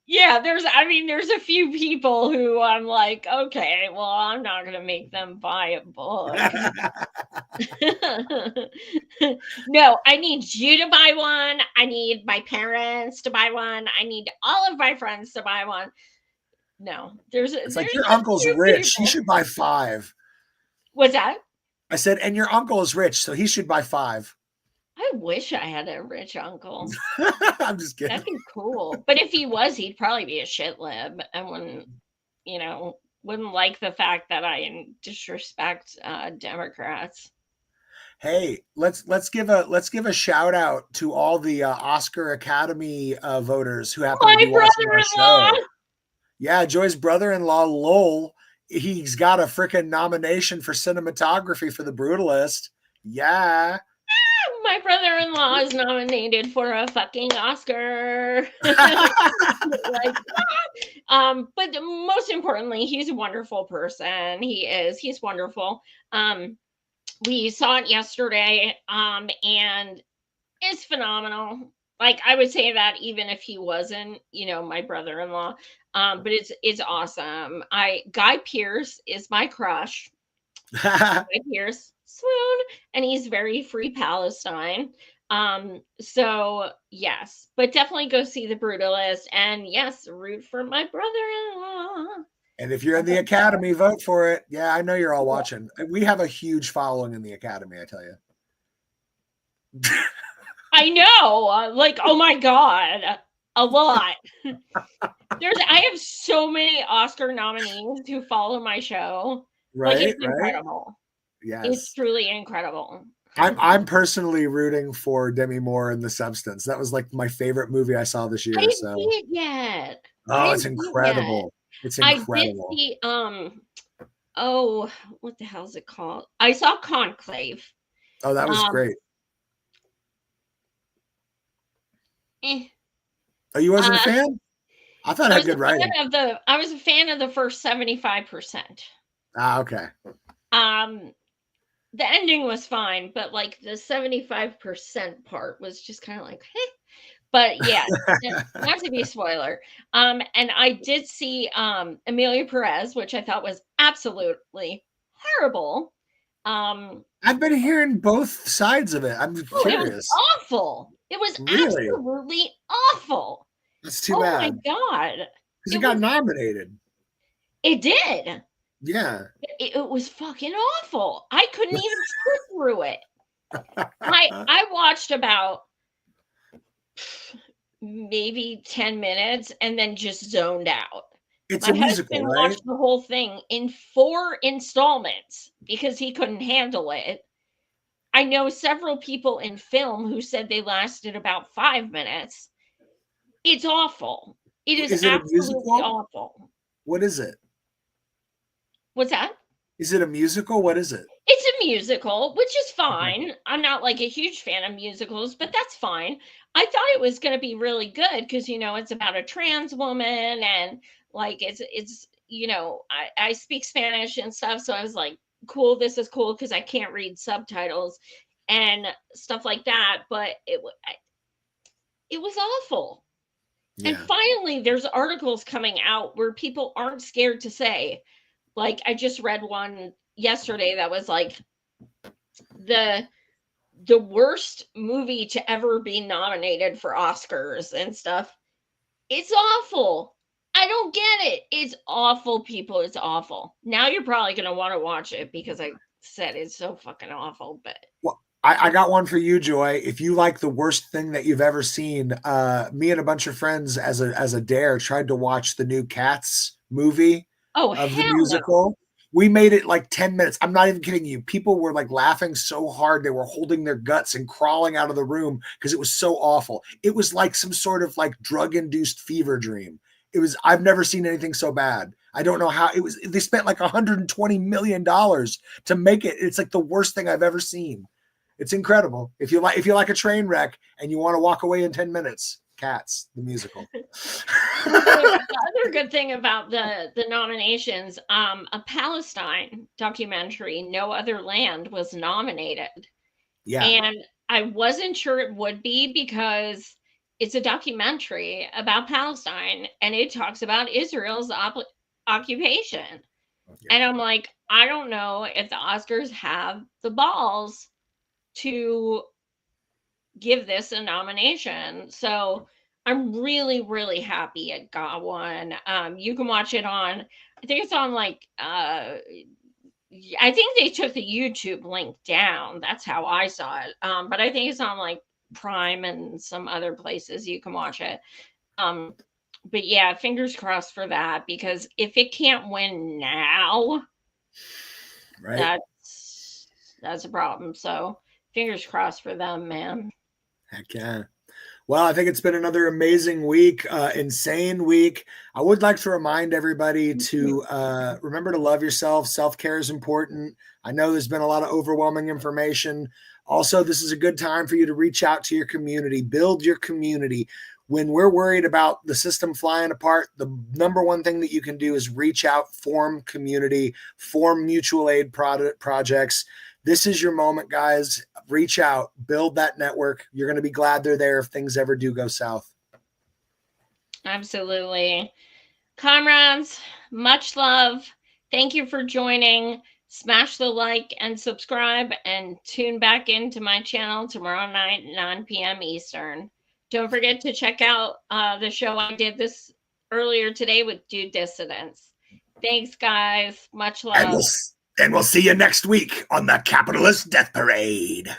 S2: Yeah, there's a few people who I'm like, okay, well, I'm not gonna make them buy a book. No, I need you to buy one. I need my parents to buy one. I need all of my friends to buy one. No,
S1: It's like your uncle's rich. He should buy 5.
S2: What's that?
S1: I said, and your uncle is rich, so he should buy 5.
S2: I wish I had a rich uncle.
S1: I'm just kidding.
S2: That'd be cool. But if he was, he'd probably be a shit lib and wouldn't like the fact that I disrespect Democrats.
S1: Hey, let's give a shout out to all the Oscar Academy voters who happen to be watching our show. Yeah, Joy's brother-in-law, Lowell, he's got a freaking nomination for cinematography for The Brutalist. Yeah.
S2: My brother-in-law is nominated for a fucking Oscar. But most importantly, he's a wonderful person. He's wonderful. We saw it yesterday, and it's phenomenal. Like, I would say that even if he wasn't, my brother-in-law, but it's awesome. Guy Pearce is my crush. Guy Pearce, swoon, and he's very free Palestine. So yes, but definitely go see The Brutalist, and yes, root for my brother-in-law.
S1: And if you're in the Academy, vote for it. Yeah, I know you're all watching. We have a huge following in the Academy, I tell you.
S2: I know, like, oh my God, a lot. I have so many Oscar nominees who follow my show.
S1: Right,
S2: like, it's incredible.
S1: Yes,
S2: it's truly incredible.
S1: I'm personally rooting for Demi Moore in The Substance. That was like my favorite movie I saw this year.
S2: I didn't see it yet.
S1: Oh, it's incredible. It's incredible.
S2: I did see what the hell is it called? I saw Conclave.
S1: Oh, that was great. Oh, you wasn't a fan? I thought it had good writing.
S2: I was a fan of the first 75%.
S1: Ah, okay.
S2: The ending was fine, but like the 75% part was just kind of like, hey. But yeah, not to be a spoiler. And I did see Amelia Perez, which I thought was absolutely horrible.
S1: I've been hearing both sides of it. I'm curious.
S2: It was awful. It was
S1: Really?
S2: absolutely awful.
S1: That's too bad.
S2: Oh my God.
S1: Because it got nominated.
S2: It did.
S1: Yeah.
S2: It was fucking awful. I couldn't even sit through it. I watched about maybe 10 minutes and then just zoned out.
S1: It's
S2: My
S1: a musical,
S2: husband
S1: right?
S2: watched the whole thing in 4 installments because he couldn't handle it. I know several people in film who said they lasted about 5 minutes. It's awful. It is
S1: it a
S2: absolutely
S1: musical?
S2: awful.
S1: What is it?
S2: What's that?
S1: Is it a musical? What is it?
S2: It's a musical, which is fine. I'm not like a huge fan of musicals, but that's fine. I thought it was going to be really good because, it's about a trans woman and like it's I speak Spanish and stuff. So I was like, cool, this is cool because I can't read subtitles and stuff like that. But it was awful.
S1: Yeah.
S2: And finally, there's articles coming out where people aren't scared to say, like, I just read one yesterday that was like the the worst movie to ever be nominated for Oscars and stuff. It's awful. I don't get it. It's awful, people. It's awful. Now you're probably going to want to watch it because I said it's so fucking awful. But
S1: well, I got one for you, Joy. If you like the worst thing that you've ever seen, me and a bunch of friends as a dare tried to watch the new Cats movie of the musical. No. We made it like 10 minutes. I'm not even kidding you. People were like laughing so hard. They were holding their guts and crawling out of the room because it was so awful. It was like some sort of like drug-induced fever dream. I've never seen anything so bad. I don't know how it was. They spent like $120 million to make it. It's like the worst thing I've ever seen. It's incredible. If you like a train wreck and you want to walk away in 10 minutes, Cats, the musical.
S2: The other good thing about the nominations, a Paestine documentary, No Other Land, was nominated.
S1: Yeah.
S2: And I wasn't sure it would be because it's a documentary about Palestine and it talks about Israel's occupation. Yeah. And I'm like, I don't know if the Oscars have the balls to give this a nomination. So I'm really, really happy it got one. You can watch it on, I think it's on like, I think they took the YouTube link down. That's how I saw it. But I think it's on like Prime and some other places you can watch it. But yeah, fingers crossed for that, because if it can't win now,
S1: right,
S2: that's a problem. So fingers crossed for them, man.
S1: Heck yeah. Well, I think it's been another amazing week, insane week. I would like to remind everybody to remember to love yourself. Self-care is important. I know there's been a lot of overwhelming information. Also, this is a good time for you to reach out to your community, build your community. When we're worried about the system flying apart, the number one thing that you can do is reach out, form community, form mutual aid projects. This is your moment, guys. Reach out, build that network. You're going to be glad they're there if things ever do go south.
S2: Absolutely. Comrades, much love. Thank you for joining. Smash the like and subscribe and tune back into my channel tomorrow night, 9 p.m. Eastern. Don't forget to check out the show I did this earlier today with Due Dissidents. Thanks, guys. Much love.
S1: And we'll see you next week on the Capitalist Death Parade.